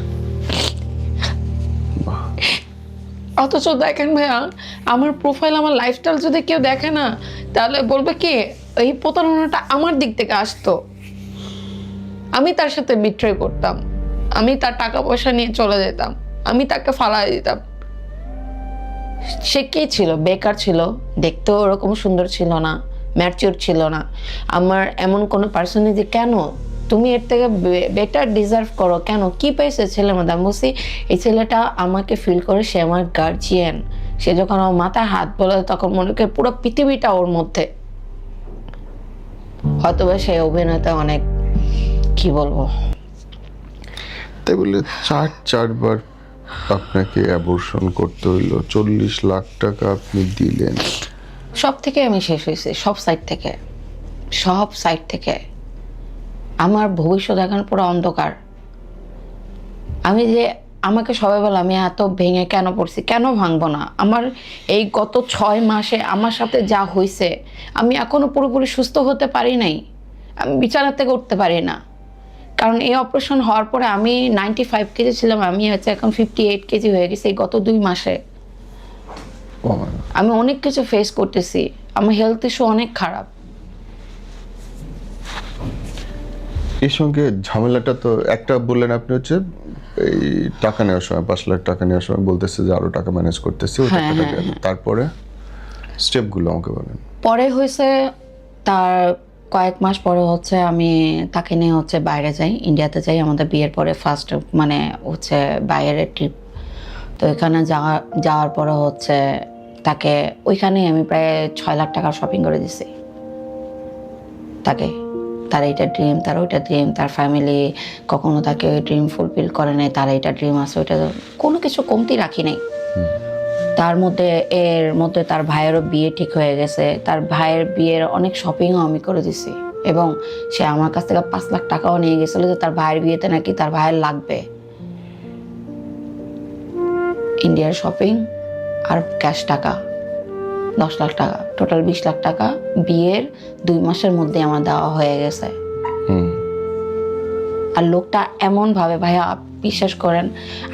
অথচ দেখেন ভাইয়া, আমার প্রোফাইল, আমার লাইফস্টাইল যদি কেউ দেখে না, তাহলে বলবে কি এই প্রতারণাটা আমার দিক থেকে আসতো। আমি তার সাথে বিট্রে করতাম, আমি তার টাকা পয়সা নিয়ে চলে যেতাম, আমি তাকে ফালাই দিতাম। সে কে ছিল? বেকার ছিল, দেখতেও ওরকম সুন্দর ছিল না, ম্যাচিউর ছিল না। আমার এমন কোনো পার্সন যে কেন তুমি এর থেকে বেটার ডিজার্ভ করো, কেন কি পেয়েছে ছেলের মধ্যে? আমি বলছি এই ছেলেটা আমাকে ফিল করে সে আমার গার্জিয়ান। সে যখন আমার মাথায় হাত বলে তখন মনে করে পুরো পৃথিবীটা ওর মধ্যে। হয়তো বা সেই অভিনয়তে অনেক কি বলবো, তাই বলে 4বার আপনাকে অ্যাবর্শন করতে হইলো, 40 লাখ টাকা আপনি দিলেন। সব থেকে আমি শেষ হয়েছি, সব সাইড থেকে আমার ভবিষ্যৎ এখন পুরো অন্ধকার। আমি যে আমাকে সবাই বলে আমি এত ভেঙে কেন পড়ছি, কেন ভাঙবো না? আমার এই গত 6 মাসে আমার সাথে যা হয়েছে, আমি এখনো পুরোপুরি সুস্থ হতে পারি নাই, আমি বিছানা থেকে উঠতে পারি না। কারণ এই অপারেশন হওয়ার পরে আমি 95 কেজি ছিলাম, আমি হচ্ছে এখন 58 কেজি হয়ে গেছি এই গত 2 মাসে। আমি অনেক কিছু ফেস করতেছি, আমার হেলথ ইস্যু অনেক খারাপ। এর সঙ্গে ঝামেলাটা তো একটা বললেন আপনি, হচ্ছে এই টাকা নেওয়ার সময় 5 লাখ টাকা নেওয়ার সময় বলতেছে যে আরো টাকা ম্যানেজ করতেছি, ওই টাকাটা গেল। তারপরে স্টেপগুলো আমাকে বলেন। পরে হয়েছে তার কয়েক মাস পরে হচ্ছে আমি তাকে নিয়ে হচ্ছে বাইরে যাই, ইন্ডিয়াতে যাই। আমাদের বিয়ের পরে ফার্স্ট মানে হচ্ছে বাইরের ট্রিপ। তো এখানে যাওয়ার পরে হচ্ছে তাকে ওইখানে আমি প্রায় 6 লাখ টাকা শপিং করে দিছি তাকে। তার এইটা ড্রিম, তার ওইটা ড্রিম, তার ফ্যামিলি কখনো তাকে ওই ড্রিম ফুলফিল করে নাই, তার এইটা ড্রিম আছে, ওইটা কোনো কিছু কমতি রাখি নাই। তার মধ্যে এর মধ্যে তার ভাইয়েরও বিয়ে ঠিক হয়ে গেছে, তার ভাইয়ের বিয়ের অনেক শপিংও আমি করে দিছি। এবং সে আমার কাছ থেকে 5 লাখ টাকাও নিয়ে গেছিল যে তার ভাইয়ের বিয়েতে নাকি তার ভাইয়ের লাগবে। ইন্ডিয়ার শপিং আর ক্যাশ টাকা 10 লাখ টাকা, টোটাল 20 লাখ টাকা বিয়ের 2 মাসের মধ্যে আমার দেওয়া হয়ে গেছে। আর লোকটা এমন ভাবে, ভাইয়া বিশ্বাস করেন,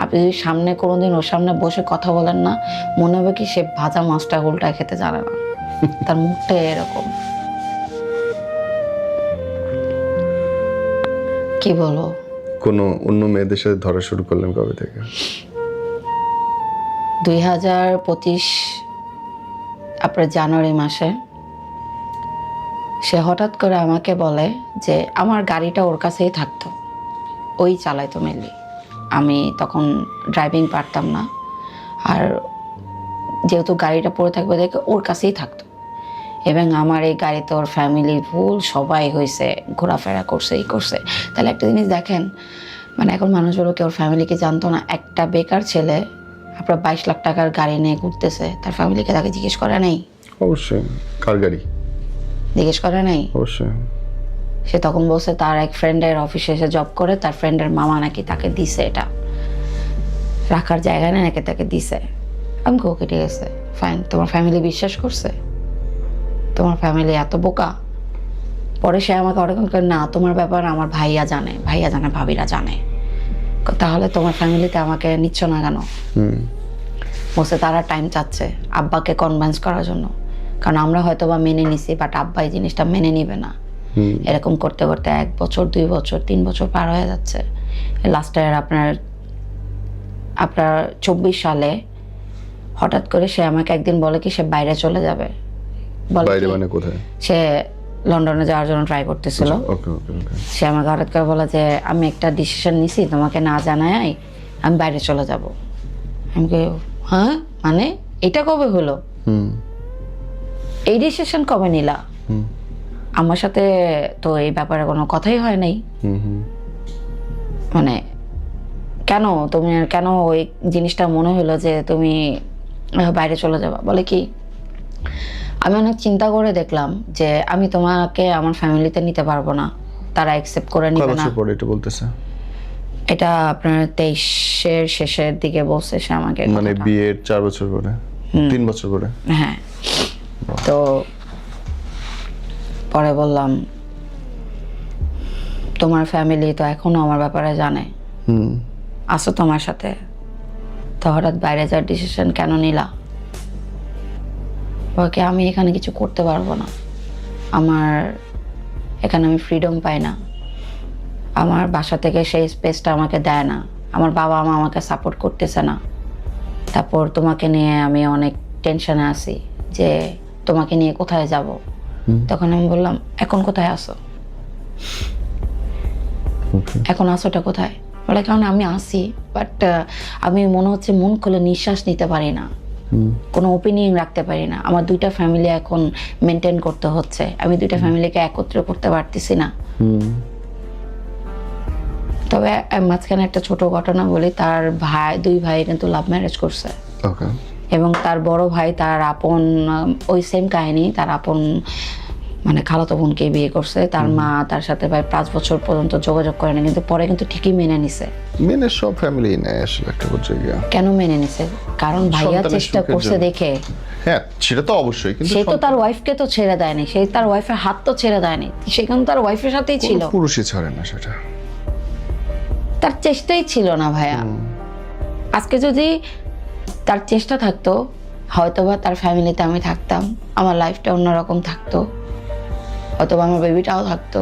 আপনি যদি সামনে কোনোদিন ওর সামনে বসে কথা বলেন না, মনে হবে কি সে ভাজা মাছটা উল্টায় খেতে জানে না। তার মুখটা এরকম, কি বলবো। কোনো অন্য মেয়েদের সাথে ধরা শুরু করলেন কবে থেকে? 2025 আপনার জানুয়ারি মাসে সে হঠাৎ করে আমাকে বলে যে আমার গাড়িটা ওর কাছেই থাকতো, ওই চালাইতো মেনলি। আমি তখন ড্রাইভিং পারতাম না, আর যেহেতু গাড়িটা পড়ে থাকবে দেখে ওর কাছেই থাকতো, এবং আমার এই গাড়িতে ওর ফ্যামিলি ফুল সবাই হয়েছে, ঘোরাফেরা করছে, এই করছে। তাহলে একটা জিনিস দেখেন, মানে এখন মানুষগুলো কি ওর ফ্যামিলিকে জানতো না? একটা বেকার ছেলে আপনার 22 লাখ টাকার গাড়ি নিয়ে ঘুরতেছে, তার ফ্যামিলিকে তাকে জিজ্ঞেস করে নাই? অবশ্যই। কার গাড়ি? জিজ্ঞেস করে নাই? অবশ্যই। সে তখন বলছে তার এক ফ্রেন্ডের অফিসে এসে জব করে, তার ফ্রেন্ডের মামা নাকি তাকে দিছে, এটা রাখার জায়গা নেই নাকি তাকে দিছে। আমি ওকে ঠিক আছে ফাইন, তোমার ফ্যামিলি বিশ্বাস করছে? তোমার ফ্যামিলি এত বোকা? পরে সে আমাকে ওরকম করে, না তোমার ব্যাপার আমার ভাইয়া জানে, ভাবিরা জানে। তাহলে তোমার ফ্যামিলিতে আমাকে নিচ্ছ না কেন? বলছে তারা টাইম চাচ্ছে আব্বাকে কনভিন্স করার জন্য, কারণ আমরা হয়তো বা মেনে নিছি, বাট আব্বা এই জিনিসটা মেনে নিবে না। এরকম করতে করতে 1 বছর 2 বছর 3 বছর পার হয়ে যাচ্ছে। লাস্ট ইয়ার আপনার 24 সালে হঠাৎ করে সে আমাকে একদিন বলে কি সে বাইরে চলে যাবে। বাইরে মানে কোথায়? সে লন্ডনে যাওয়ার জন্য ট্রাই করতেছিল। সে আমাকে হঠাৎ করে বলে যে আমি একটা ডিসিশন নিছি, তোমাকে না জানাই আমি বাইরে চলে যাব। আমি কি, হ্যাঁ মানে এটা কবে হলো? এই ডিসিশন কবে নিলা? আমার সাথে তো এই ব্যাপারে কোনো কথাই হয় নাই। মানে কেন তুমি, কেন ওই জিনিসটা মনে হলো যে তুমি বাইরে চলে যাবা? বলে কি, আমি অনেক চিন্তা করে দেখলাম যে আমি তোমাকে আমার ফ্যামিলিতে নিতে পারবো না, তারা অ্যাকসেপ্ট করে নিবে না। এটা বলতেছে, এটা আপনার 23-এর শেষের দিকে বলছে সে আমাকে, মানে বিয়ের 4 বছর পরে, 3 বছর পরে। হ্যাঁ। তো পরে বললাম তোমার ফ্যামিলি তো এখনো আমার ব্যাপারে জানে, আসো তোমার সাথে, তো হঠাৎ বাইরে যাওয়ার ডিসিশন কেন নিলা? ওকে আমি এখানে কিছু করতে পারবো না, আমার এখানে আমি ফ্রিডম পাই না, আমার বাসা থেকে সেই স্পেসটা আমাকে দেয় না, আমার বাবা মা আমাকে সাপোর্ট করতেছে না। তারপর তোমাকে নিয়ে আমি অনেক টেনশনে আছি যে তোমাকে নিয়ে কোথায় যাব। তখন আমি বললাম এখন কোথায় আসো? এখন আসোটা কোথায়? বলে কারণ আমি আসি, বাট আমি মনে হচ্ছে মন খুলে নিঃশ্বাস নিতে পারি না, কোনো ওপিনিয়ন রাখতে পারি না। আমার 2টা ফ্যামিলি এখন মেনটেন করতে হচ্ছে, আমি 2টা ফ্যামিলিকে একত্র করতে পারতেছি না। তবে মাঝখানে একটা ছোট ঘটনা বলি, তার ভাই, 2 ভাই কিন্তু লাভ ম্যারেজ করছে, এবং তার বড় ভাই তার আপন, ওই সেম কাহিনী, তার আপন মানে খালাতো বোনকে বিয়ে করছে। তার মা তার সাথে প্রায় 5 বছর পর্যন্ত যোগাযোগ করে না, কিন্তু পরে কিন্তু ঠিকই মেনে নিছে। মেনে সব ফ্যামিলি নেয় আসলে একটা পর্যায়ে গিয়ে। কেন মেনে নিছে? কারণ ভাইয়া চেষ্টা করছে দেখে। হ্যাঁ সেটা তো অবশ্যই, কিন্তু সে তো তার ওয়াইফকে তো ছেড়ে দেয়নি, সে তার ওয়াইফের হাত তো ছেড়ে দেয়নি, সেখানে তার ওয়াইফের সাথেই ছিল। পুরুষই ছাড়ে না সেটা, তার চেষ্টাই ছিল না ভাইয়া। আজকে যদি তার চেষ্টা থাকতো, হয়তোবা তার ফ্যামিলিতে আমি থাকতাম, আমার লাইফটা অন্যরকম থাকতো, হয়তোবা আমার বেবিটাও থাকতো,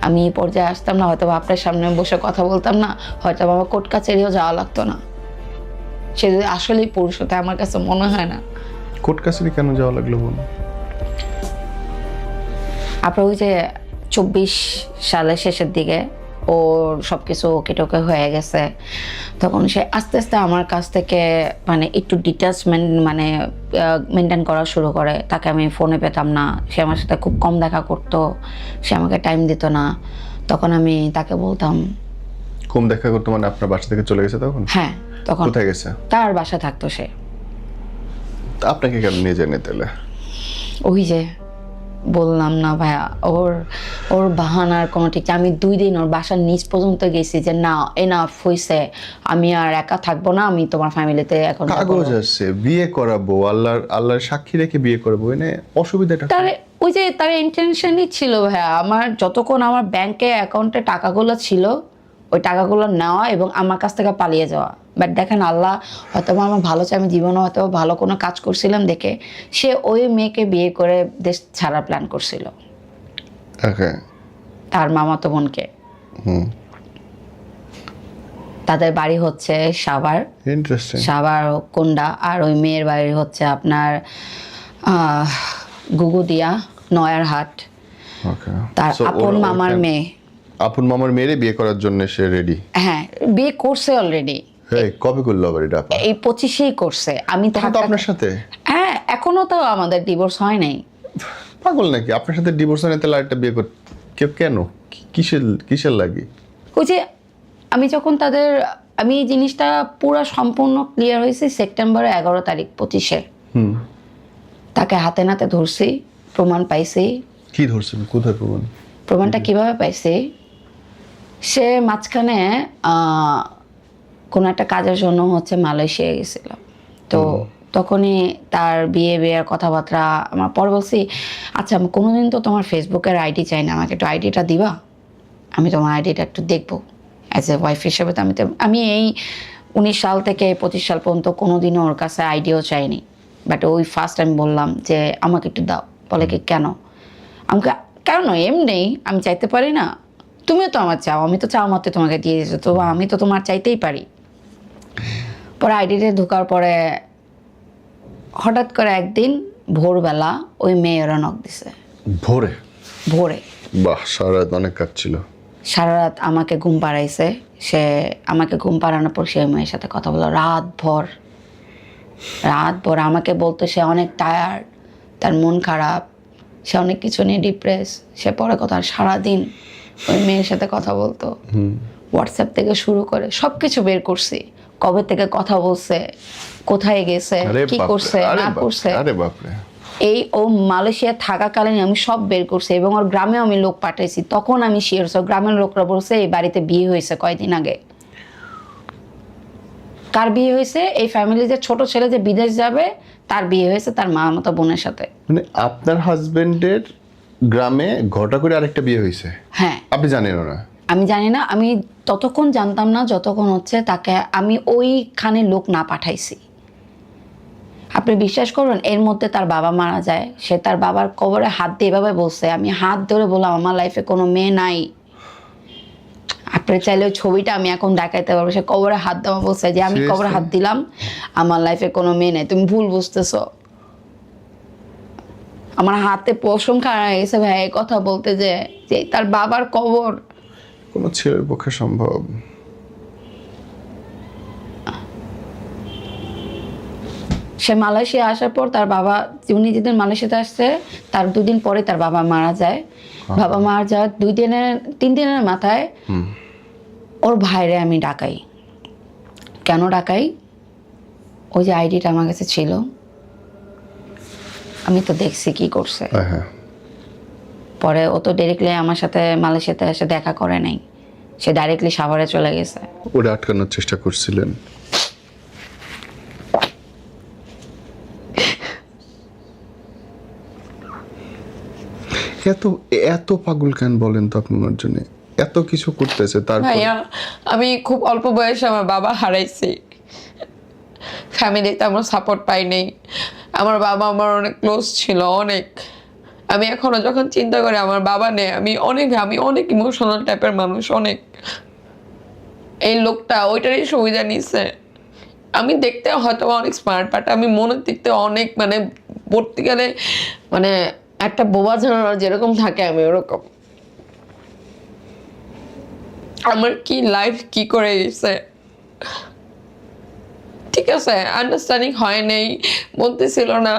আমি এই পর্যায়ে আসতাম না, হয়তোবা আপনার সামনে বসে কথা বলতাম না, হয়তোবা আমার কোর্ট কাছারিও যাওয়া লাগতো না। সে যদি আসলেই পুরুষ হতে, আমার কাছে মনে হয় না। কোর্ট কাছারি কেন যাওয়া লাগলো বলো? আপনার ওই যে 24 সালের শেষের দিকে ওর সবকিছু ওকে টোকে হয়ে গেছে, তখন সে আস্তে আস্তে আমার কাছ থেকে মানে একটু ডিটাচমেন্ট মানে মেনটেন করা শুরু করে। তাকে আমি ফোনে পেতাম না, সে আমার সাথে খুব কম দেখা করতো, সে আমাকে টাইম দিত না। তখন আমি তাকে বলতাম, কম দেখা করতো মানে আপনার বাসা থেকে চলে গেছে তখন? হ্যাঁ, তখন কোথায় গেছে? তার বাসা থাকতো সে। আপনাকে কেন নিয়ে যায়নি তাহলে? ওই যে বললাম না ভাইয়া, ওর বাহানার কোনো ঠিক আমি 2 দিন ওর বাসার নিচ পর্যন্ত গেছি যে না এনাফ হইছে, আমি আর একা থাকবো না, আমি তোমার ফ্যামিলিতে এখন কাগজ আছে, বিয়ে করাবো, আল্লাহর সাক্ষী রেখে বিয়ে করবো, এনে অসুবিধাটা তার ওই যে তার ইন্টেনশনই ছিল ভাইয়া, আমার যতক্ষণ আমার ব্যাংকে অ্যাকাউন্টে টাকাগুলো ছিল ওই টাকাগুলো নেওয়া এবং আমার কাছ থেকে পালিয়ে যাওয়া। বাট দেখেন আল্লাহ হয়তো আমার ভালো চাই, আমি জীবনে হয়তো ভালো কোনো কাজ করছিলাম দেখে সে ওই মেয়েকে বিয়ে করে দেশ ছাড়ার প্ল্যান করছিল, ওকে, তার মামাতো বোনকে। তাদের বাড়ি হচ্ছে সাভার, ইন্টারেস্টিং। সাভার কোন্ডা, আর ওই মেয়ের বাড়ি হচ্ছে আপনার গুগুদিয়া নয়ারহাট। ওকে, তার আপন মামার মেয়ে, আপন মামার মেয়েরে বিয়ে করার জন্য সে রেডি। হ্যাঁ বিয়ে করছে অলরেডি। এই কবে করলো আবার এটা? এই 25-এই করছে। আমি তো আপনার সাথে? হ্যাঁ, এখনো তো আমাদের ডিভোর্স হয় নাই। পাগল নাকি? আপনার সাথে ডিভোর্স হয় না তাহলে আরেকটা বিয়ে কর কেন? কিসের লাগে? ওই যে আমি যখন আমি এই জিনিসটা পুরো সম্পূর্ণ ক্লিয়ার হয়েছি সেপ্টেম্বরের 11 তারিখ 25-এ। তাকে হাতে নাতে ধরছি, প্রমাণ পাইছি। কি ধরছেন? কোথায় প্রমাণ? প্রমাণটা কিভাবে পাইছি, সে মাঝখানে কোনো একটা কাজের জন্য হচ্ছে মালয়েশিয়া গেছিল। তো তখনই তার বিয়ের কথাবার্তা আমার পর বলছি, আচ্ছা আমি কোনোদিন তো তোমার ফেসবুকের আইডি চাই না, আমাকে একটু আইডিটা দিবা, আমি তোমার আইডিটা একটু দেখবো অ্যাজ এ ওয়াইফ হিসেবে। তো আমি এই 19 সাল থেকে 25 সাল পর্যন্ত কোনোদিনও ওর কাছে আইডিও চাইনি। বাট ওই ফার্স্ট আমি বললাম যে আমাকে একটু দাও। বলে কি কেন? আমাকে কেন এমনি আমি চাইতে পারি না? তুমিও তো আমার চাও, আমি তো চাও মাত্র তোমাকে দিয়ে দিয়েছো, তো আমি তো তোমার চাইতেই পারি। পরে আইডিতে ঢোকার পরে হঠাৎ করে একদিন ভোরবেলা ওই মেয়েরা নক দিছে। ভোরে বাহ, সারা রাত অনেক কাজ ছিল। সারা রাত আমাকে ঘুম পাড়াইছে। সে আমাকে ঘুম পাড়ানোর পর সে মেয়ের সাথে কথা বললো রাত ভর আমাকে বলতো সে অনেক টায়ার্ড, তার মন খারাপ, সে অনেক কিছু নিয়ে ডিপ্রেস। সে পরে কথা সারাদিন ওই মেয়ের সাথে কথা বলতো, হোয়াটসঅ্যাপ থেকে শুরু করে সবকিছু বের করছি, কবে থেকে কথা বলছে, কোথায় গেছে, কি করছে না করছে। এই ও মালয়েশিয়া থাকাকালীন আমি সব বের করছি এবং ওর গ্রামে আমি লোক পাঠাইছি। তখন আমি শিওর গ্রামের লোকরা বলছে এই বাড়িতে বিয়ে হয়েছে কয়দিন আগে। কার বিয়ে হয়েছে? এই ফ্যামিলি যে ছোট ছেলে যে বিদেশ যাবে তার বিয়ে হয়েছে তার মা মতো বোনের সাথে। মানে আপনার হাজবেন্ডের গ্রামে ঘটা করে আরেকটা বিয়ে হয়েছে? হ্যাঁ। আপনি জানেন না? আমি জানি না, আমি ততক্ষণ জানতাম না যতক্ষণ হচ্ছে তাকে আমি ওইখানে লোক না পাঠাইছি। আপনি বিশ্বাস করবেন এর মধ্যে তার বাবা মারা যায়। সে তার বাবার কবরে হাত দিয়ে এভাবে বলছে, আমি হাত ধরে বললাম আমার লাইফে কোনো মেয়ে নাই, আপনি চাইলে ওই ছবিটা আমি এখন দেখাইতে পারবো। সে কবরে হাত দেওয়া বলছে যে আমি কবরে হাত দিলাম, আমার লাইফে কোনো মেয়ে নেই, তুমি ভুল বুঝতেছো। আমার হাতে পশম খাড়া হয়ে গেছে ভাই কথা বলতে যে তার বাবার কবর। কোনো ছেলের পক্ষে সম্ভব? সে মালয়েশিয়া আসার পর তার বাবা, উনি যেদিন মালয়েশিয়াতে আসছে তার 2 দিন পরে তার বাবা মারা যায়। বাবা মারা যাওয়ার 3 দিনের মাথায় ওর ভাইরে আমি ডাকাই। কেন ডাকাই? ওই যে আইডিটা আমার কাছে ছিল, আমি তো দেখছি কি করছে। পরে ও তো ডাইরেক্টলি আমার সাথে মালয়েশিয়াতে এসে দেখা করে নাই, সে ডাইরেক্টলি সাভারে চলে গেছে। ওটা আটকানোর চেষ্টা করছিলেন? এত পাগল কেন বলেন তো? আপনার জন্য এত কিছু করতেছে, তারপর ভাইয়া আমি খুব অল্প বয়সে আমার বাবা হারাইছি, ফ্যামিলিতে আমার সাপোর্ট পাই নাই। আমার বাবা আমার অনেক ক্লোজ ছিল, অনেক। আমি এখনো যখন চিন্তা করি আমার বাবা নেই, আমি অনেক ইমোশনাল টাইপের মানুষ, অনেক। এই লোকটা ওইটারই সুবিধা নিচ্ছে। আমি দেখতে হয়তো অনেক স্মার্ট, বাট আমি মনের দিক থেকে অনেক মানে পড়তে গেলে মানে একটা বোবা ঝাড়া যেরকম থাকে আমি ওরকম। আমার কি লাইফ কি করে গেছে, ঠিক আছে আন্ডারস্ট্যান্ডিং হয় নাই, বলতেছিল না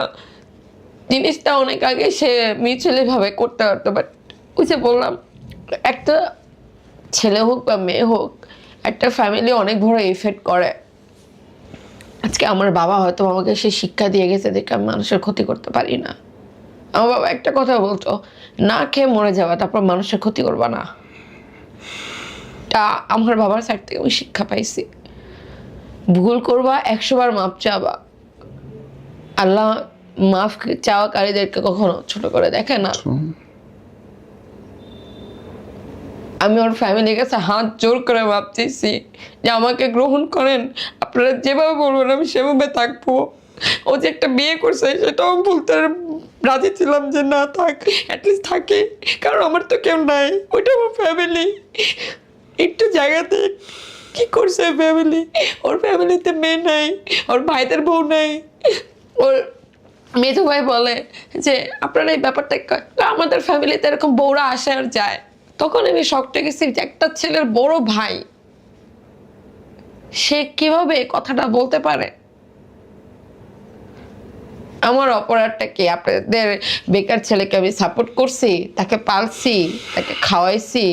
জিনিসটা অনেক আগে সে মিউচুয়ালি ভাবে করতে পারতো। বাট ওই যে বললাম, একটা ছেলে হোক বা মেয়ে হোক, একটা ফ্যামিলি অনেক বড় এফেক্ট করে। আজকে আমার বাবা হয়তো আমাকে সে শিক্ষা দিয়ে গেছে দেখে আমি মানুষের ক্ষতি করতে পারি না। আমার বাবা একটা কথা বলতো না খেয়ে মরে যাওয়া, তারপর মানুষের ক্ষতি করবা না, তা আমার বাবার সাইড থেকে আমি শিক্ষা পাইছি। ভুল করবা 100 বার মাপ চাবা, আল্লাহ মাফ চাওয়াকারীদেরকে কখনো ছোট করে দেখে না। আমি ওর ফ্যামিলির কাছে হাত জোর করে মাপ চাইছি যে আমাকে গ্রহণ করেন, আপনারা যেভাবে বলবেন আমি সেভাবে থাকবো। ও যে একটা বিয়ে করছে সেটাও আমি বলতে রাজি ছিলাম যে না থাক, অ্যাটলিস্ট থাকে, কারণ আমার তো কেউ নাই, ওইটা আমার ফ্যামিলি। একটু জায়গাতে কি করছে ফ্যামিলি, ওর ফ্যামিলিতে মেয়ে নাই, ওর ভাইদের বউ নাই। ওর মেজো ভাই বলে যে আপনারা এই ব্যাপারটা আমাদের ফ্যামিলিতে এরকম বউরা আসে আর যায়। তখন আমি শকটে গেছি যে একটা ছেলের বড় ভাই সে কিভাবে কথাটা বলতে পারে। আমার অপরাধটা কি? আপনাদের বেকার ছেলেকে আমি সাপোর্ট করছি, তাকে পালছি, তাকে খাওয়াইছি,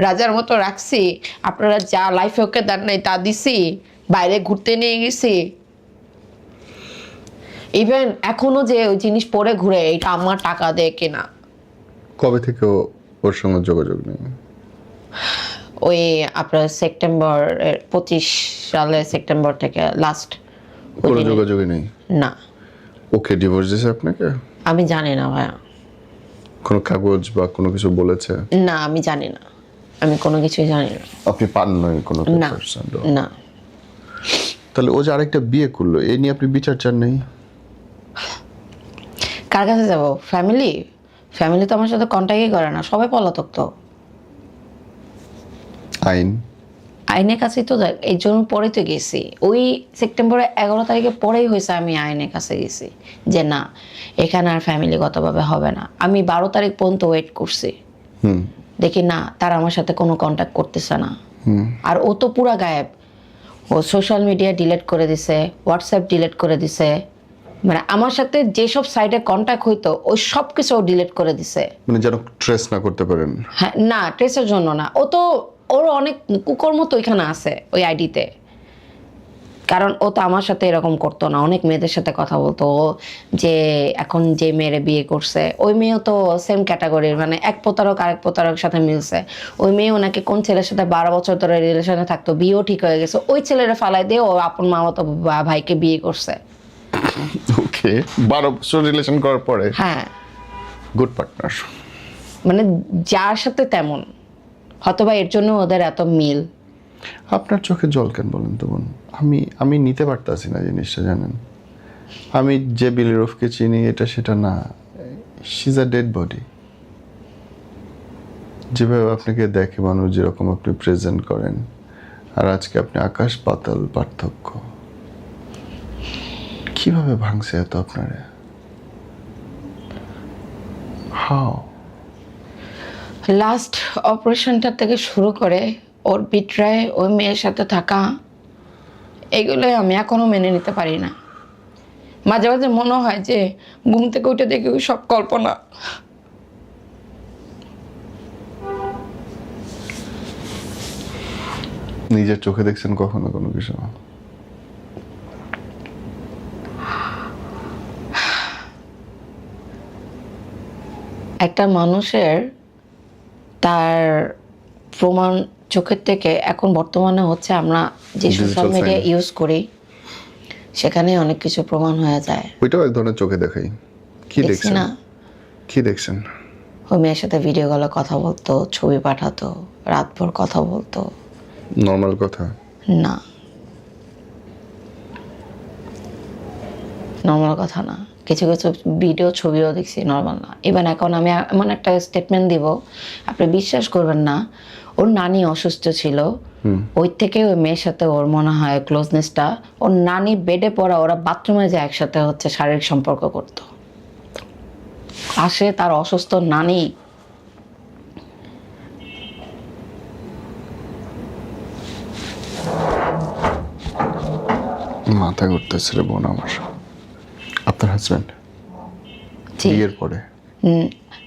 রাজার মতো রাখছি, আপনারা যা লাইফে ওকে দেন নাই তা দিছি, বাইরে ঘুরতে নিয়ে গেছি। ইভেন এখনো যে ওই জিনিস পরে ঘুরে, এটা আমার টাকা দিয়ে কেনা। কবে থেকে ওর সঙ্গে যোগাযোগ নেই? ওই আপনার সেপ্টেম্বর 25 সালে সেপ্টেম্বর থেকে লাস্ট। কোনো যোগাযোগই নেই? না। ওকে ডিভোর্স দিয়েছে আপনাকে? আমি জানি না ভাইয়া। কোনো কাগজ বা কোনো কিছু বলেছে? না, আমি জানি না, আমি কোনো কিছুই জানি না। আপনি পান নয় কোনো না না। তাহলে ও যে আরেকটা বিয়ে করলো, এই নিয়ে আপনি বিচার চান নাই? কার কাছে যাব? ফ্যামিলি তো আমার সাথে কন্ট্যাক্টই করে না, সবাই পলাতক। তো আইনের কাছেই তো এই জন্য পরে তো গেছি, ওই সেপ্টেম্বরের 11 তারিখে পরেই হয়েছে আমি আইনের কাছে গেছি যে না এখানে আর ফ্যামিলিগতভাবে হবে না। আমি 12 তারিখ পর্যন্ত ওয়েট করছি, দেখি না তারা আমার সাথে কোনো কন্ট্যাক্ট করতেছে না। আর ও তো পুরা গায়েব, ও সোশ্যাল মিডিয়া ডিলিট করে দিছে, হোয়াটসঅ্যাপ ডিলিট করে দিছে, মানে আমার সাথে যেসব সাইটে কন্ট্যাক্ট হইতো ওই সব কিছু ডিলিট করে দিছে, মানে যেন ট্রেস না করতে পারেন। হ্যাঁ, না ট্রেসের জন্য না, ও তো ওর অনেক কুকর্ম তো ওইখানে আছে ওই আইডিতে। কারণ ও তো আমার সাথে এরকম করতো না, অনেক মেয়েদের সাথে কথা বলতো। ও যে এখন যে মেয়েরে বিয়ে করছে ওই মেয়েও তো সেম ক্যাটাগরির, মানে এক প্রতারক আরেক প্রতারকের সাথে মিলছে। ওই মেয়েও নাকি কোন ছেলের সাথে 12 বছর ধরে রিলেশনে থাকতো, বিয়েও ঠিক হয়ে গেছে, ওই ছেলেরা ফালাই দিয়ে ও আপন মামাতো ভাইকে বিয়ে করছে। ওকে, 12 বছর রিলেশন করার পরে? হ্যাঁ, গুড পার্টনার। মানে যার সাথে তেমন, হয়তোবা এর জন্য ওদের এত মিল। আপনার চোখে জল কেন বলেন তো বোন? আমি নিতে পারতাছি না জিনিসটা, জানেন। আমি যে বিলি রফকে চিনি এটা সেটা না, she is a dead body. যেভাবে আপনাকে দেখে মানুষ, যেরকম আপনি প্রেজেন্ট করেন, আর আজকে আপনি আকাশ পাতাল পার্থক্য। কিভাবে ভাঙছে এত আপনারে? হাও? লাস্ট অপারেশনটা থেকে শুরু করে ওর বিট্রায় ওই মেয়ের সাথে থাকা, এগুলোই আমি এখনো মেনে নিতে পারি না। মাঝে মাঝে মনে হয় যে ঘুম থেকে উঠে দেখি ওই সব কল্পনা। নিজের চোখে দেখছেন কখনো কোনো কিছু? একটা মানুষের তার প্রমাণ চোখের থেকে এখন বর্তমানে হচ্ছে আমরা যে Digital social media sign. Use করি সেখানে অনেক কিছু প্রমাণ হয়ে যায়। ওইটাও এক ধরনের চোখে দেখাই। কি দেখছি দেখছেন? না, কি দেখছেন? ওই মেয়ের সাথে ভিডিও কলে কথা বলতো, ছবি পাঠাতো, রাতভর কথা বলতো। নর্মাল কথা না, নর্মাল কথা না। কিছু কিছু ভিডিও ছবিও দেখছি, নর্মাল না। ইভেন এখন আমি এমন একটা স্টেটমেন্ট দিব আপনি বিশ্বাস করবেন না, ওর নানি অসুস্থ ছিল, ওই থেকে ওই মেয়ের সাথে ওর মনে হয় ক্লোজনেসটা, ওর নানি বেডে পড়া, ওরা বাথরুমে যে একসাথে হচ্ছে শারীরিক সম্পর্ক করত। আসে তার অসুস্থ নানি, মাথা ঘুরতেছিল বোন আমার। আপনার হাজব্যান্ড জি। বিয়ের পরে?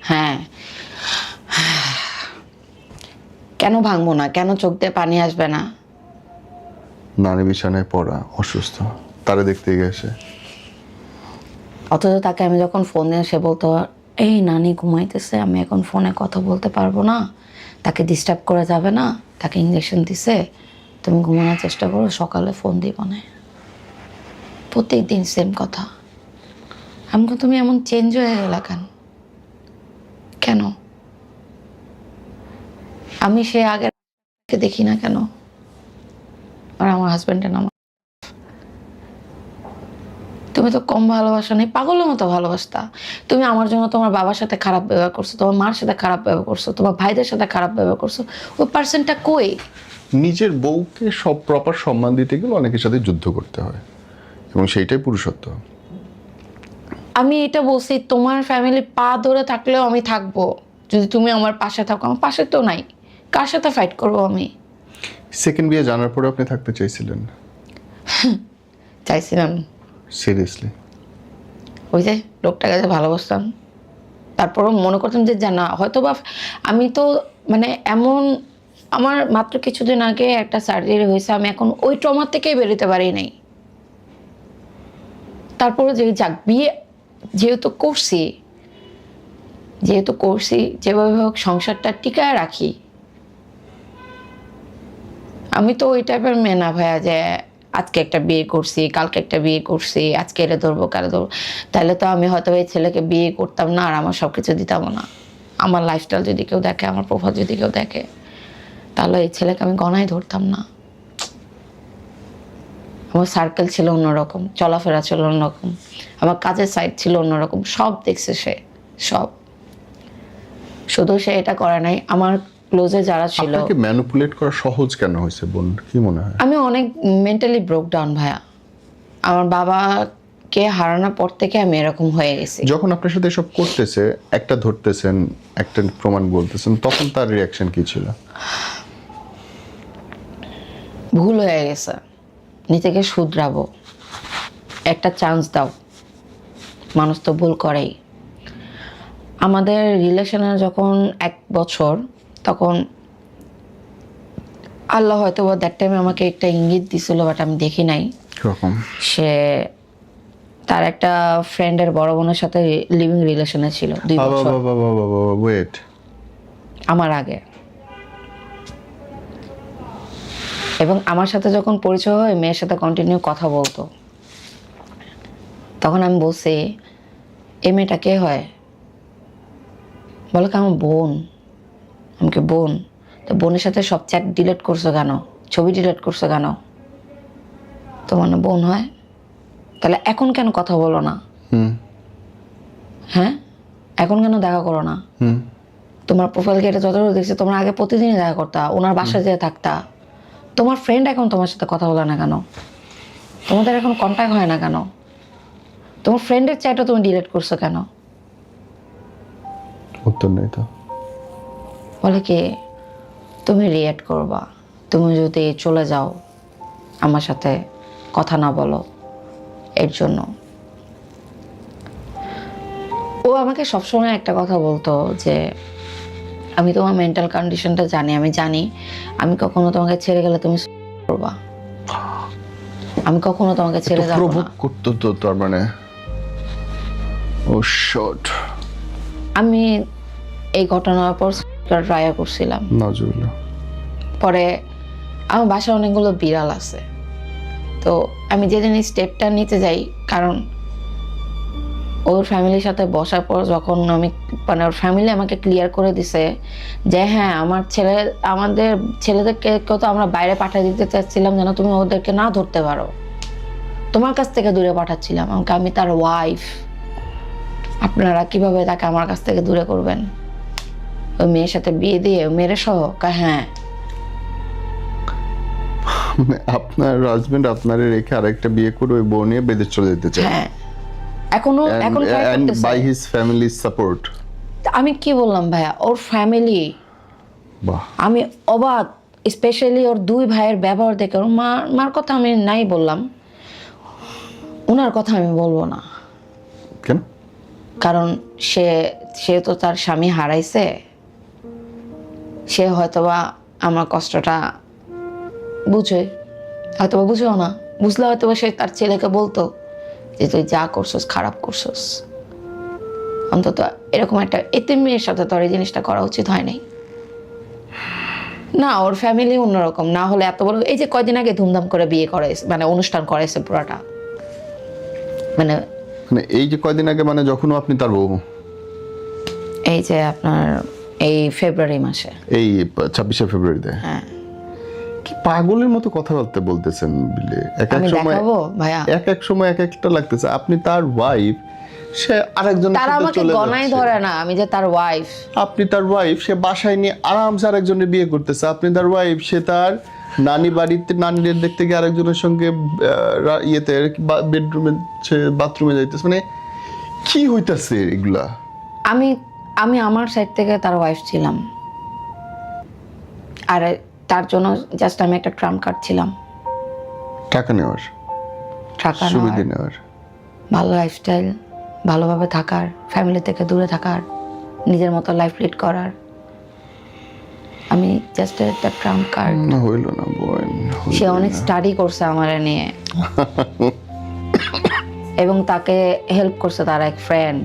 হ্যাঁ, কেন ভাঙবো না? কেন চোখ দিয়ে পানি আসবে না? নানি বিছানায় পড়া, অসুস্থ, তারে দেখতে গেছে। অথচ তাকে আমি যখন ফোন দিই সে বলতো এই নানি ঘুমাইতেছে, আমি এখন ফোনে কথা বলতে পারবো না, তাকে ডিস্টার্ব করা যাবে না, তাকে ইঞ্জেকশন দিছে, তুমি ঘুমানোর চেষ্টা করো, সকালে ফোন দিব না। প্রত্যেক দিন সেম কথা। আমাকে তুমি এমন চেঞ্জ হয়ে গেলা কেন? কেন আমি সে আগের দেখি না কেন? আর আমার হাজবেন্ডের নাম, তুমি তো কম ভালোবাসা নেই, পাগলের মতো ভালোবাসতা। তুমি আমার জন্য তোমার বাবার সাথে খারাপ ব্যবহার করছো, তোমার মার সাথে খারাপ ব্যবহার করছো, তোমার ভাইদের সাথে খারাপ ব্যবহার করছো। ওই পার্সনটা কই? নিজের বউকে সব প্রপার সম্মান দিতে গেলে অনেকের সাথে যুদ্ধ করতে হয়, এবং সেইটাই পুরুষত্ব। আমি এটা বলছি, তোমার ফ্যামিলি পা ধরে থাকলেও আমি থাকবো যদি তুমি আমার পাশে থাকো। আমার পাশে তো নাই, কার সাথে ফাইট করবো আমি? সেকেন্ড বিয়ে জানার পরে আপনি থাকতে চাইছিলেন? চাইছিলাম। সিরিয়াসলি? ওই যে লোকটাকে যে ভালোবাসতাম, তারপরও মনে করতাম যে জানা হয়তো বা আমি তো মানে এমন, আমার মাত্র কিছুদিন আগে একটা সার্জারি হয়েছে, আমি এখন ওই ট্রমা থেকেই বেরোতে পারি নাই। তারপরে যে যাক বিয়ে যেহেতু করছি, যেভাবে হোক সংসারটা টিকায় রাখি। আমি তো ওই টাইপের মেয়ে না ভাইয়া যে আজকে একটা বিয়ে করছি, কালকে একটা বিয়ে করছি, আজকে এটা ধরবো কালে ধরবো। তাহলে তো আমি হয়তো এই ছেলেকে বিয়ে করতাম না, আর আমার সব কিছু দিতাম না। আমার লাইফস্টাইল যদি কেউ দেখে, আমার প্রোফাইল যদি কেউ দেখে, তাহলে এই ছেলেকে আমি গণায় ধরতাম না। আমার সার্কেল ছিল অন্যরকম, চলাফেরা ছিল অন্যরকম, আমার কাজের সাইড ছিল অন্যরকম, সব দেখছে সে, সব। শুধু সে এটা করে নাই, আমার ক্লোজে যারা ছিল। আপনাকে ম্যানিপুলেট করা সহজ কেন হয়েছে বোন, কি মনে হয়? আমি অনেক মেন্টালি ব্রোক ডাউন ভাইয়া। আমার বাবাকে হারানোর পর থেকে আমি এরকম হয়ে গেছি। যখন আপনার সাথে এসব করতেছে, একটা ধরতেছেন, একটা প্রমাণ বলতেছেন, তখন তার রিয়াকশন কি ছিল? ভুল হয়ে গেছে, নিজেকে শুধরাবো, একটা চান্স দাও। মানুষ তো ভুল করেই। আমাদের রিলেশনে যখন 1 বছর, তখন আল্লাহ হয়তো দ্যাট টাইমে আমাকে একটা ইঙ্গিত দিছিল, বাট আমি দেখি নাই। কিরকম? সে তার একটা ফ্রেন্ডের বড় বোনের সাথে লিভিং রিলেশনে ছিল 2 বছর ওয়েট, আমার আগে। এবং আমার সাথে যখন পরিচয় হয়, মেয়ের সাথে কন্টিনিউ কথা বলতো। তখন আমি বলছি, এই মেয়েটা কে হয়? বলে কি আমার বোন। আমাকে বোন? তো বোনের সাথে সব চ্যাট ডিলিট করছো কেন, ছবি ডিলিট করছো কেন? তোমার না বোন হয়? তাহলে এখন কেন কথা বলো না? হ্যাঁ, এখন কেন দেখা করো না? তোমার প্রোফাইল কেটে যতটুকু দেখছি, তোমরা আগে প্রতিদিনই দেখা করতা, ওনার বাসায় যেয়ে থাকতা। তোমার ফ্রেন্ড এখন তোমার সাথে কথা বলে না কেন? তোমাদের এখন কন্ট্যাক্ট হয় না কেন? তোমার ফ্রেন্ডের চ্যাটও তুমি ডিলিট করছো কেন? উত্তর নেই তো। বলে কি, তুমি রিঅ্যাক্ট করবা, তুমি যদি চলে যাও, আমার সাথে কথা না বলো, এর জন্য। ও আমাকে সবসময় একটা কথা বলতো যে আমি তোমার মেন্টাল কন্ডিশনটা জানি, আমি জানি আমি কখনো তোমাকে ছেড়ে গেলে তুমি করবা, আমি কখনো তোমাকে ছেড়ে যাব না। প্রভোগ করতে তো, তার মানে ও শট। আমি এই ঘটনার পর ট্রাই করছিলাম। নাজুবিল্লাহ। পরে আমার বাসায় অনেকগুলো বিড়াল আছে, তো আমি যেদিন এই স্টেপটা নিতে যাই, কারণ ওর ফ্যামিলির সাথে বসার পর যখন আমি মানে ওর ফ্যামিলি আমাকে ক্লিয়ার করে দিছে যে হ্যাঁ, আমাদের ছেলেদেরকে তো আমরা বাইরে পাঠিয়ে দিতে চাচ্ছিলাম যেন তুমি ওদেরকে না ধরতে পারো, তোমার কাছ থেকে দূরে পাঠাচ্ছিলাম। আমাকে, আমি তার ওয়াইফ, আপনারা কিভাবে তাকে আমার কাছ থেকে দূরে করবেন? ওই মেয়ের সাথে বিয়ে দিয়ে মেরে সহ? হ্যাঁ। আপনার হাজবেন্ড আপনারে রেখে আরেকটা বিয়ে করে ওই বউ নিয়ে বেঁধে চলে যেতে চায়? হ্যাঁ, এখন try করতেছে। By his family support. আমি কি বললাম ভাইয়া, ওর ফ্যামিলি, বাহ। আমি অবাক। স্পেশালি ওর 2 ভাইয়ের ব্যবহার দেখে। ওর মার কথা আমি নাই বললাম, ওনার কথা আমি বলবো না। কেন? কারণ সে তো তার স্বামী হারাইছে, সে হয়তোবা আমার কষ্টটা বুঝে, হয়তোবা বুঝেও না। বুঝলে হয়তোবা সে তার ছেলেকে বলতো যে তুই যা করছস খারাপ করছস, অন্তত এরকম একটা এতিম মেয়ের সাথে তোর এই জিনিসটা করা উচিত হয় নাই। না, ওর ফ্যামিলি অন্যরকম, না হলে এত বড়, এই যে কয়দিন আগে ধুমধাম করে বিয়ে করাইছে, মানে অনুষ্ঠান করাইছে পুরাটা, মানে মানে এই যে কয়দিন আগে, মানে যখন আপনি তার বউ, এই যে আপনার এই ফেব্রুয়ারি মাসে, এই 26শে ফেব্রুয়ারিতে, হ্যাঁ। কি পাগলের মতো কথাবার্তা বলতেছেন বিলে? এক এক আমি সময় দেখাবো ভাইয়া, এক এক সময় এক একটা লাগতেছে। আপনি তার ওয়াইফ, সে আরেকজনের তারা সাথে আমাকে চলে গনাই যাচ্ছে। ধরে না আমি যে তার ওয়াইফ। আপনি তার ওয়াইফ, সে বাসায় নিয়ে আরামসে আরেকজনের বিয়ে করতেছে। আপনি তার ওয়াইফ, সে তার নানি বাড়িতে নানিদের দেখতে গিয়ে আরেকজনের সঙ্গে ইয়েতে বেডরুমে, সে বাথরুমে যাইতেছে। মানে কি হইতাছে এগুলা? আমি আমি আমার সাইড থেকে তার ওয়াইফ ছিলাম, আর তার জন্য জাস্ট আমি একটা ট্রাম্প কার্ড ছিলাম, টাকা নেওয়ার, টাকা সুবিধা নেওয়ার, নেওয়ার। ভালো লাইফস্টাইল, ভালোভাবে থাকার, ফ্যামিলি থেকে দূরে থাকার, নিজের মতো লাইফ লিড করার। আমি জাস্ট একটা ট্রাম্প কার্ড। না হইল না বোন, সে অনেক স্টাডি করছে আমার নিয়ে এবং তাকে হেল্প করছে তার এক ফ্রেন্ড,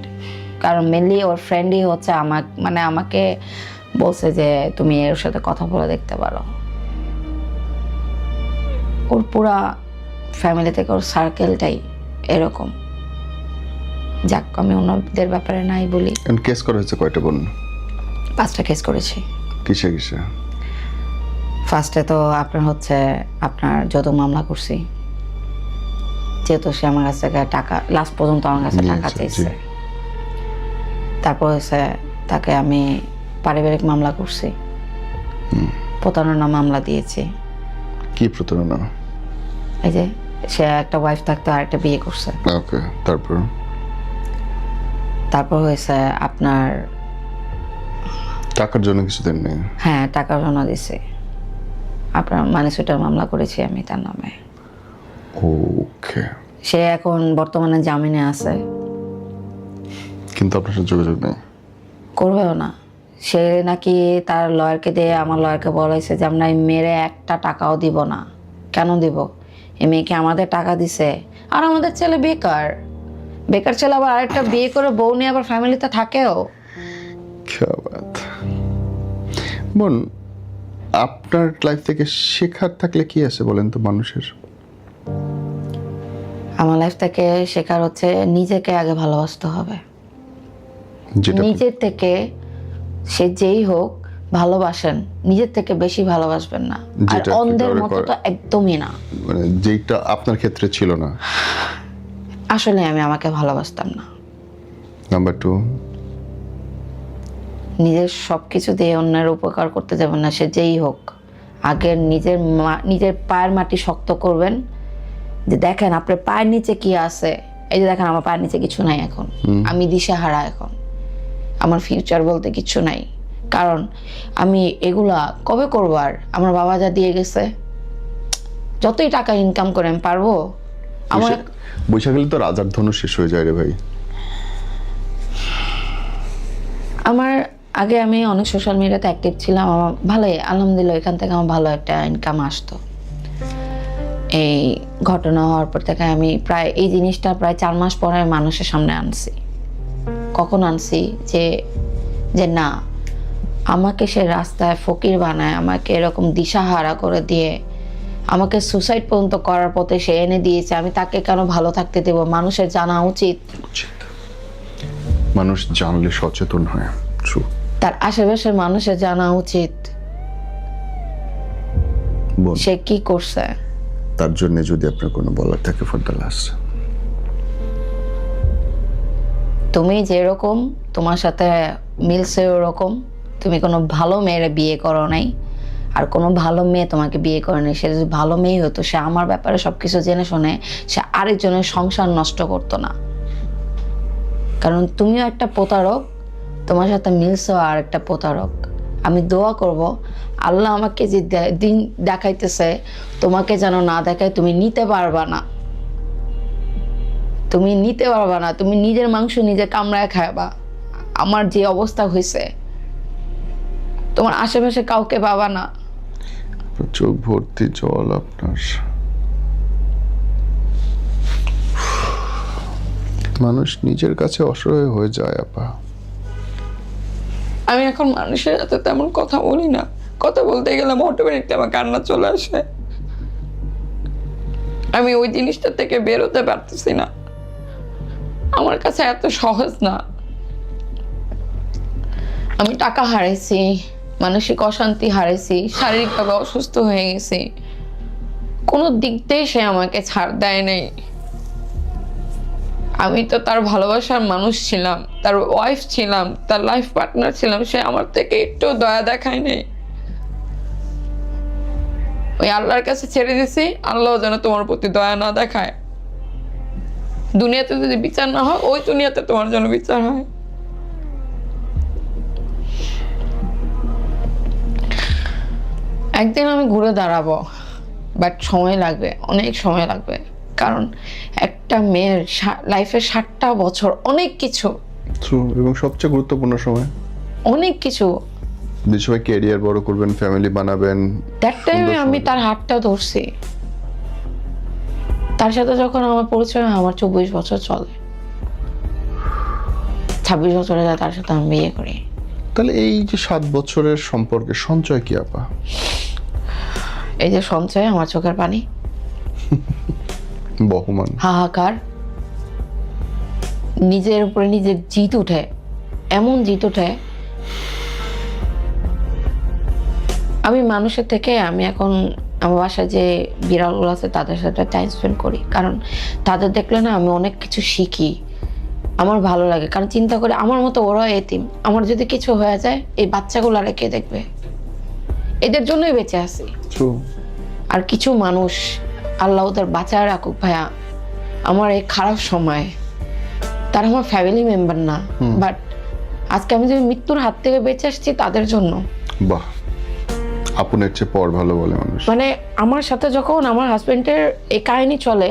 কারণ মেনলি ওর ফ্রেন্ডই হচ্ছে আমাকে বলছে যে তুমি এর সাথে কথা বলে দেখতে পারো। ওর পুরা ফ্যামিলি থেকে ওর সার্কেলটাই এরকম। যাক, আমি অন্যদের ব্যাপারে নাই বলি। কেস করা হয়েছে কয়টা বোন? 5টা কেস করেছি। কিসে কিসে? ফার্স্টে তো আপনার যত মামলা করছি, যেহেতু সে আমার কাছ থেকে টাকা, লাস্ট পর্যন্ত আমার কাছে টাকা চাইছে। তারপর হচ্ছে তাকে আমি পারিবারিক মামলা করছি, প্রতারণা মামলা দিয়েছি। কি প্রতারণা? এই যে সে একটা ওয়াইফ থাকতে আরেকটা বিয়ে করছে। ওকে, তারপর হয়েছে আপনার টাকার জন্য কিছু দেন নেই? হ্যাঁ, টাকার জন্য দিছে। আপনার মানি সুইটার মামলা করেছি আমি তার নামে। ওকে। সে এখন বর্তমানে জামিনে আছে, কিন্তু আপনার সাথে যোগাযোগ নেই? করবেও না। সে নাকি তার লয়ারকে দিয়ে আমার লয়ারকে বলেছে যে আমরা এই মেয়েরে একটা টাকাও দিব না। কেন দিব? এই মেয়েকে আমাদের টাকা দিছে, আর আমাদের ছেলে বেকার ছেলে আবার আরেকটা বিয়ে করে বউ নিয়ে আবার ফ্যামিলিতে থাকেও। বোন, আপনার লাইফ থেকে শেখার থাকলে কি আছে বলেন তো মানুষের? আমার লাইফ থেকে শেখার হচ্ছে নিজেকে আগে ভালোবাসতে হবে। নিজের থেকে সে যেই হোক ভালোবাসেন, নিজের থেকে বেশি ভালোবাসবেন না, আর অন্ধের মতো তো একদমই না। মানে যেটা আপনার ক্ষেত্রে ছিল না। আসলে আমি আমাকে ভালোবাসতাম না। নাম্বার 2, নিজের সবকিছু দিয়ে অন্যের উপকার করতে যাবেন না, সে যেই হোক। আগে নিজের পায়ের মাটি শক্ত করবেন, যে দেখেন আপনার পায়ের নিচে কি আছে। এই যে দেখেন আমার পায়ের নিচে কিছু নাই এখন, আমি দিশাহারা, এখন আমার ফিউচার বলতে কিছু নাই। কারণ আমি এগুলা কবে করবো? আর আমার বাবা যা দিয়ে গেছে, যতই টাকা ইনকাম করে আমি পারবো? আমার বৈশাখ গেলে তো রাজার ধনু শেষ হয়ে যায় রে ভাই। আগে আমি অনেক সোশ্যাল মিডিয়াতে অ্যাক্টিভ ছিলাম, আমার ভালোই, আলহামদুলিল্লাহ এখান থেকে আমার ভালো একটা ইনকাম আসতো। এই ঘটনা হওয়ার পর থেকে আমি এই জিনিসটা প্রায় 4 মাস পরে মানুষের সামনে আনছি। কখন আনছি? যে না, আমাকে সে রাস্তায় ফকির বানায়, আমাকে এরকম দিশাহারা করে দিয়ে আমাকে সুসাইড পর্যন্ত করার পথে সে এনে দিয়েছে। আমি তাকে কেন ভালো থাকতে দেব? মানুষের জানা উচিত। মানুষ জানলে সচেতন হয়। তার আশেপাশের মানুষের জানা উচিত সে কি করছে। তার জন্য যদি আপনার কোনো বলার থাকে, ফর দ্য লাস্ট, তুমি যেরকম, তোমার সাথে মিলছে ওরকম। তুমি কোনো ভালো মেয়ের বিয়ে করো নাই, আর কোনো ভালো মেয়ে তোমাকে বিয়ে করে নাই। সে যদি ভালো মেয়ে হতো, সে আমার ব্যাপারে সবকিছু জেনে শুনে সে আরেকজনের সংসার নষ্ট করতো না। কারণ তুমিও একটা প্রতারক, তোমার সাথে মিলছো আর একটা প্রতারক। আমি দোয়া করব আল্লাহ আমাকে যে দিন দেখাইতেছে, তোমাকে যেন না দেখায়। তুমি নিতে পারবা না, তুমি নিজের মাংস নিজে কামড়ায় খাবা। আমার যে অবস্থা হয়েছে, তোমার আশেপাশে কাউকে পাবা না। চোখ ভর্তি জল আপনার। মানুষ নিজের কাছে অসহায় হয়ে যায় আপা। আমি এখন মানুষের সাথে তেমন কথা বলি না, কথা বলতে গেলে অটোমেটিকলি আমার কান্না চলে আসে। আমি ওই জিনিসটা থেকে বেরোতে পারতেছি না, আমার কাছে এত সহজ না। আমি টাকা হারাইছি, মানসিক অশান্তি হারাইছি, শারীরিকভাবে অসুস্থ হয়ে গেছি, কোনো দিক দিয়ে সে আমাকে ছাড় দেয় নাই। আমি তো তার ভালোবাসার মানুষ ছিলাম, তার ওয়াইফ ছিলাম, তার লাইফ পার্টনার ছিলাম, সে আমার থেকে একটু দয়া দেখায় নাই। ওই আল্লাহর কাছে ছেড়ে দিছি, আল্লাহ যেন তোমার প্রতি দয়া না দেখায়। দুনিয়াতে যদি বিচার না হয়, ওই দুনিয়াতে তোমার জন্য বিচার হয়। একদিন আমি ঘুরে দাঁড়াবো, বাট সময় লাগবে, অনেক সময় লাগবে। কারণ একটা মেয়ের লাইফে 60টা বছর অনেক কিছু, এবং সবচেয়ে গুরুত্বপূর্ণ সময়, অনেক কিছু। যে সময় ক্যারিয়ার বড় করবেন, ফ্যামিলি বানাবেন। দ্যাট টাইমে আমি তার হাতটা ধরছি। তার সাথে যখন আমার পরিচয় হয়, আমার 24 বছর চলে, 26 বছরে যায় তার সাথে আমি বিয়ে করি। তাহলে এই যে 7 বছরের সম্পর্কে সঞ্চয় কি আপা? এই যে সঞ্চয়, আমার চোখের পানি, বহমান, হাহাকার, নিজের উপরে নিজের জিত উঠে, এমন জিত উঠে। আমি মানুষের থেকে, আমি এখন আমার বাসায় যে বিড়ালগুলো আছে তাদের সাথে টাইম স্পেন্ড করি, কারণ তাদের দেখলে না আমি অনেক কিছু শিখি, আমার ভালো লাগে। কারণ চিন্তা করে আমার মতো ওরা এতিম, আমার যদি কিছু হয়ে যায় এই বাচ্চাগুলো আর কে দেখবে? এদের জন্যই বেঁচে আছি। আর কিছু মানুষ আল্লাহ ওদের বাঁচায় রাখুক ভাইয়া, আমার এই খারাপ সময় তারা আমার ফ্যামিলি মেম্বার না, বাট আজকে আমি যে মৃত্যুর হাত থেকে বেঁচে আসছি তাদের জন্য। বাহ, আপনের চেয়ে পর ভালো বলে মানুষ। মানে আমার সাথে যখন আমার হাজবেন্ডের এই কাহিনী চলে,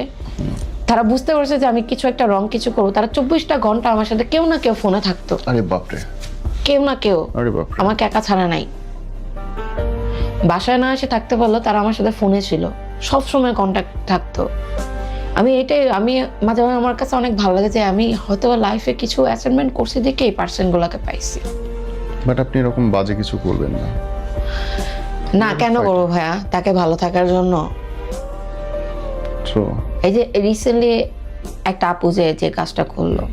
তারা বুঝতে পারছে যে আমি কিছু একটা রং কিছু করবো, তারা 24টা ঘন্টা আমার সাথে কেউ না কেউ ফোনে থাকতো। আরে বাপরে, কেউ না কেউ, আরে বাপরে, আমাকে একা ছাড়া নাই। বাসায় না এসে থাকতে পারলো, তারা আমার সাথে ফোনে ছিল, সব সময় কন্ট্যাক্ট থাকতো। আমি মাঝে মাঝে আমার কাছে অনেক ভালো লাগে যে আমি হয়তো লাইফে কিছু অ্যাসাইনমেন্ট করছি দেখে এই পার্সনগুলোকে পাইছি। বাট আপনি এরকম বাজে কিছু করবেন না। না, কেন করবো ভাইয়া? তাকে ভালো থাকার জন্য। এই যে রিসেন্টলি একটা আপু যে কাজটা করলো,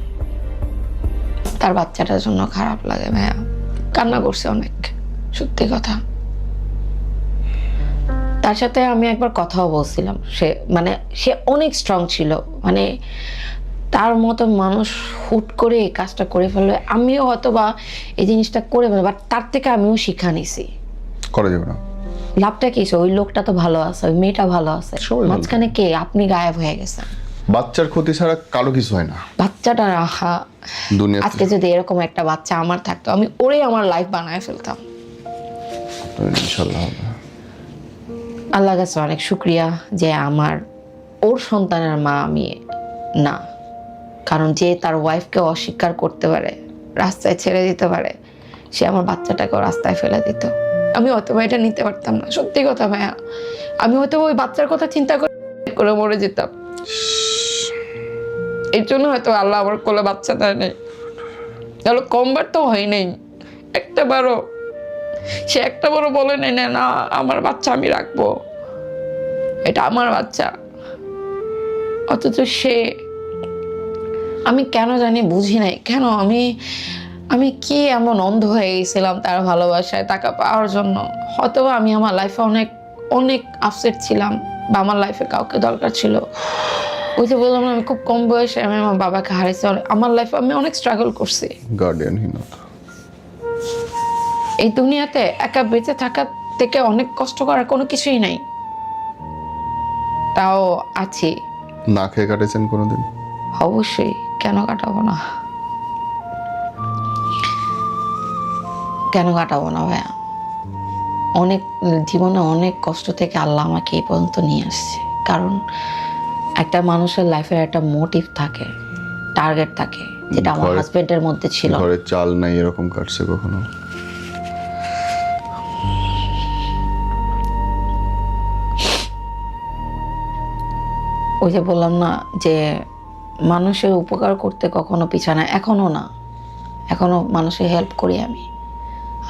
তার বাচ্চাটার জন্য খারাপ লাগে ভাইয়া, কান্না করছে অনেক, সত্যি কথা। তার সাথে আমি একবার কথাও বলছিলাম, সে অনেক স্ট্রং ছিল, মানে তার মতো মানুষ হুট করে এই কাজটা করে ফেলবে, আমিও হয়তো বা এই জিনিসটা করে ফেলবো, বাট তার থেকে আমিও শিক্ষা নিছি। করা যাবে না। লাভটা কি? ওই লোকটা তো ভালো আছে, ওই মেয়েটা ভালো আছে, মাঝখানে কে? আপনি গায়েব হয়ে গেছেন। বাচ্চার ক্ষতি ছাড়া কারো কিছু হয় না। বাচ্চাটা রাখা, আজকে যদি এরকম একটা বাচ্চা আমার থাকতো, আমি ওরে আমার লাইফ বানায় ফেলতাম। ইনশাআল্লাহ। আল্লাহ কাছে অনেক শুক্রিয়া যে আমার ওর সন্তানের মা আমি না। কারণ যে তার ওয়াইফকে অস্বীকার করতে পারে, রাস্তায় ছেড়ে দিতে পারে, সে আমার বাচ্চাটাকেও রাস্তায় ফেলে দিত। আমি হয়তো এটা নিতে পারতাম না, সত্যি কথা ভাইয়া। আমি হয়তো ওই বাচ্চার কথা চিন্তা করে মরে যেতাম। এর জন্য হয়তো আল্লাহ আমার কোলে বাচ্চা দেয় নাই। তাহলে কমবার তো হয় নাই সে একটা বড় বলে নেই না আমার বাচ্চা আমি রাখবো, এটা আমার বাচ্চা। অথচ আমি কেন জানি বুঝি নাই, কেন আমি কি এমন অন্ধ হয়ে গেছিলাম তার ভালোবাসায় টাকা পাওয়ার জন্য। হয়তো আমি আমার লাইফে অনেক অনেক আপসেট ছিলাম, বা আমার লাইফে কাউকে দরকার ছিল। ওই যে বললাম আমি খুব কম বয়সে আমি আমার বাবাকে হারিয়েছি, আমার লাইফে আমি অনেক স্ট্রাগল করছি। গার্ডিয়ানহীনতা। এই দুনিয়াতে একা বেঁচে থাকার থেকে অনেক কষ্ট করার কোনো কিছুই নাই, তাও আছি। না খেয়ে কাটেছেন কোনোদিন? অবশ্যই, কেন কাটাবো না, কেন কাটাবো না ভাইয়া। অনেক জীবনে অনেক কষ্ট থেকে আল্লাহ আমাকে এই পর্যন্ত নিয়ে আসছে। কারণ একটা মানুষের লাইফের একটা মোটিভ থাকে, টার্গেট থাকে, যেটা আমার হাজবেন্ডের মধ্যে ছিল। ঘরে চাল নাই এরকম কাটছে কখনো? ওই যে বললাম না যে মানুষের উপকার করতে কখনো পিছানা, এখনো না, এখনো মানুষের হেল্প করি আমি।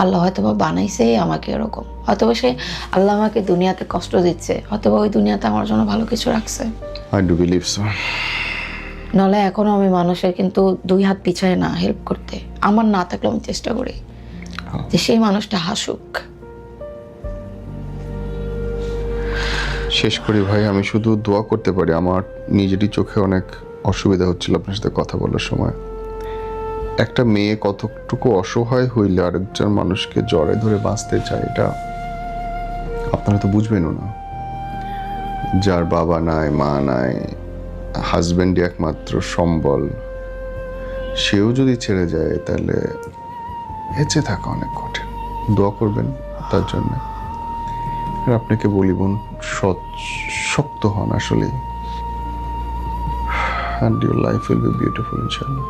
আল্লাহ হয়তোবা বানাইছেই আমাকে এরকম, হয়তোবা সে আল্লাহ আমাকে দুনিয়াতে কষ্ট দিচ্ছে, হয়তোবা ওই দুনিয়াতে আমার জন্য ভালো কিছু রাখছে। I do believe so. নাহলে এখনো আমি মানুষের কিন্তু 2 হাত পিছায় না হেল্প করতে। আমার না থাকলেও আমি চেষ্টা করি যে সেই মানুষটা হাসুক। শেষ করি ভাই, আমি শুধু দোয়া করতে পারি। আমার নিজেরই চোখে অনেক অসুবিধা হচ্ছিল আপনার সাথে কথা বলার সময়। একটা মেয়ে কতটুকু অসহায় হইলে আরেকজন মানুষকে জড়ে ধরে বাঁচতে চায়, এটা আপনারা তো বুঝবেনও না। যার বাবা নাই, মা নাই, হাজবেন্ডই একমাত্র সম্বল, সেও যদি ছেড়ে যায় তাহলে বেঁচে থাকা অনেক কঠিন। দোয়া করবেন তার জন্য। আর আপনাকে বলি বোন, শক্ত হন আসলে, and your life will be beautiful inshallah.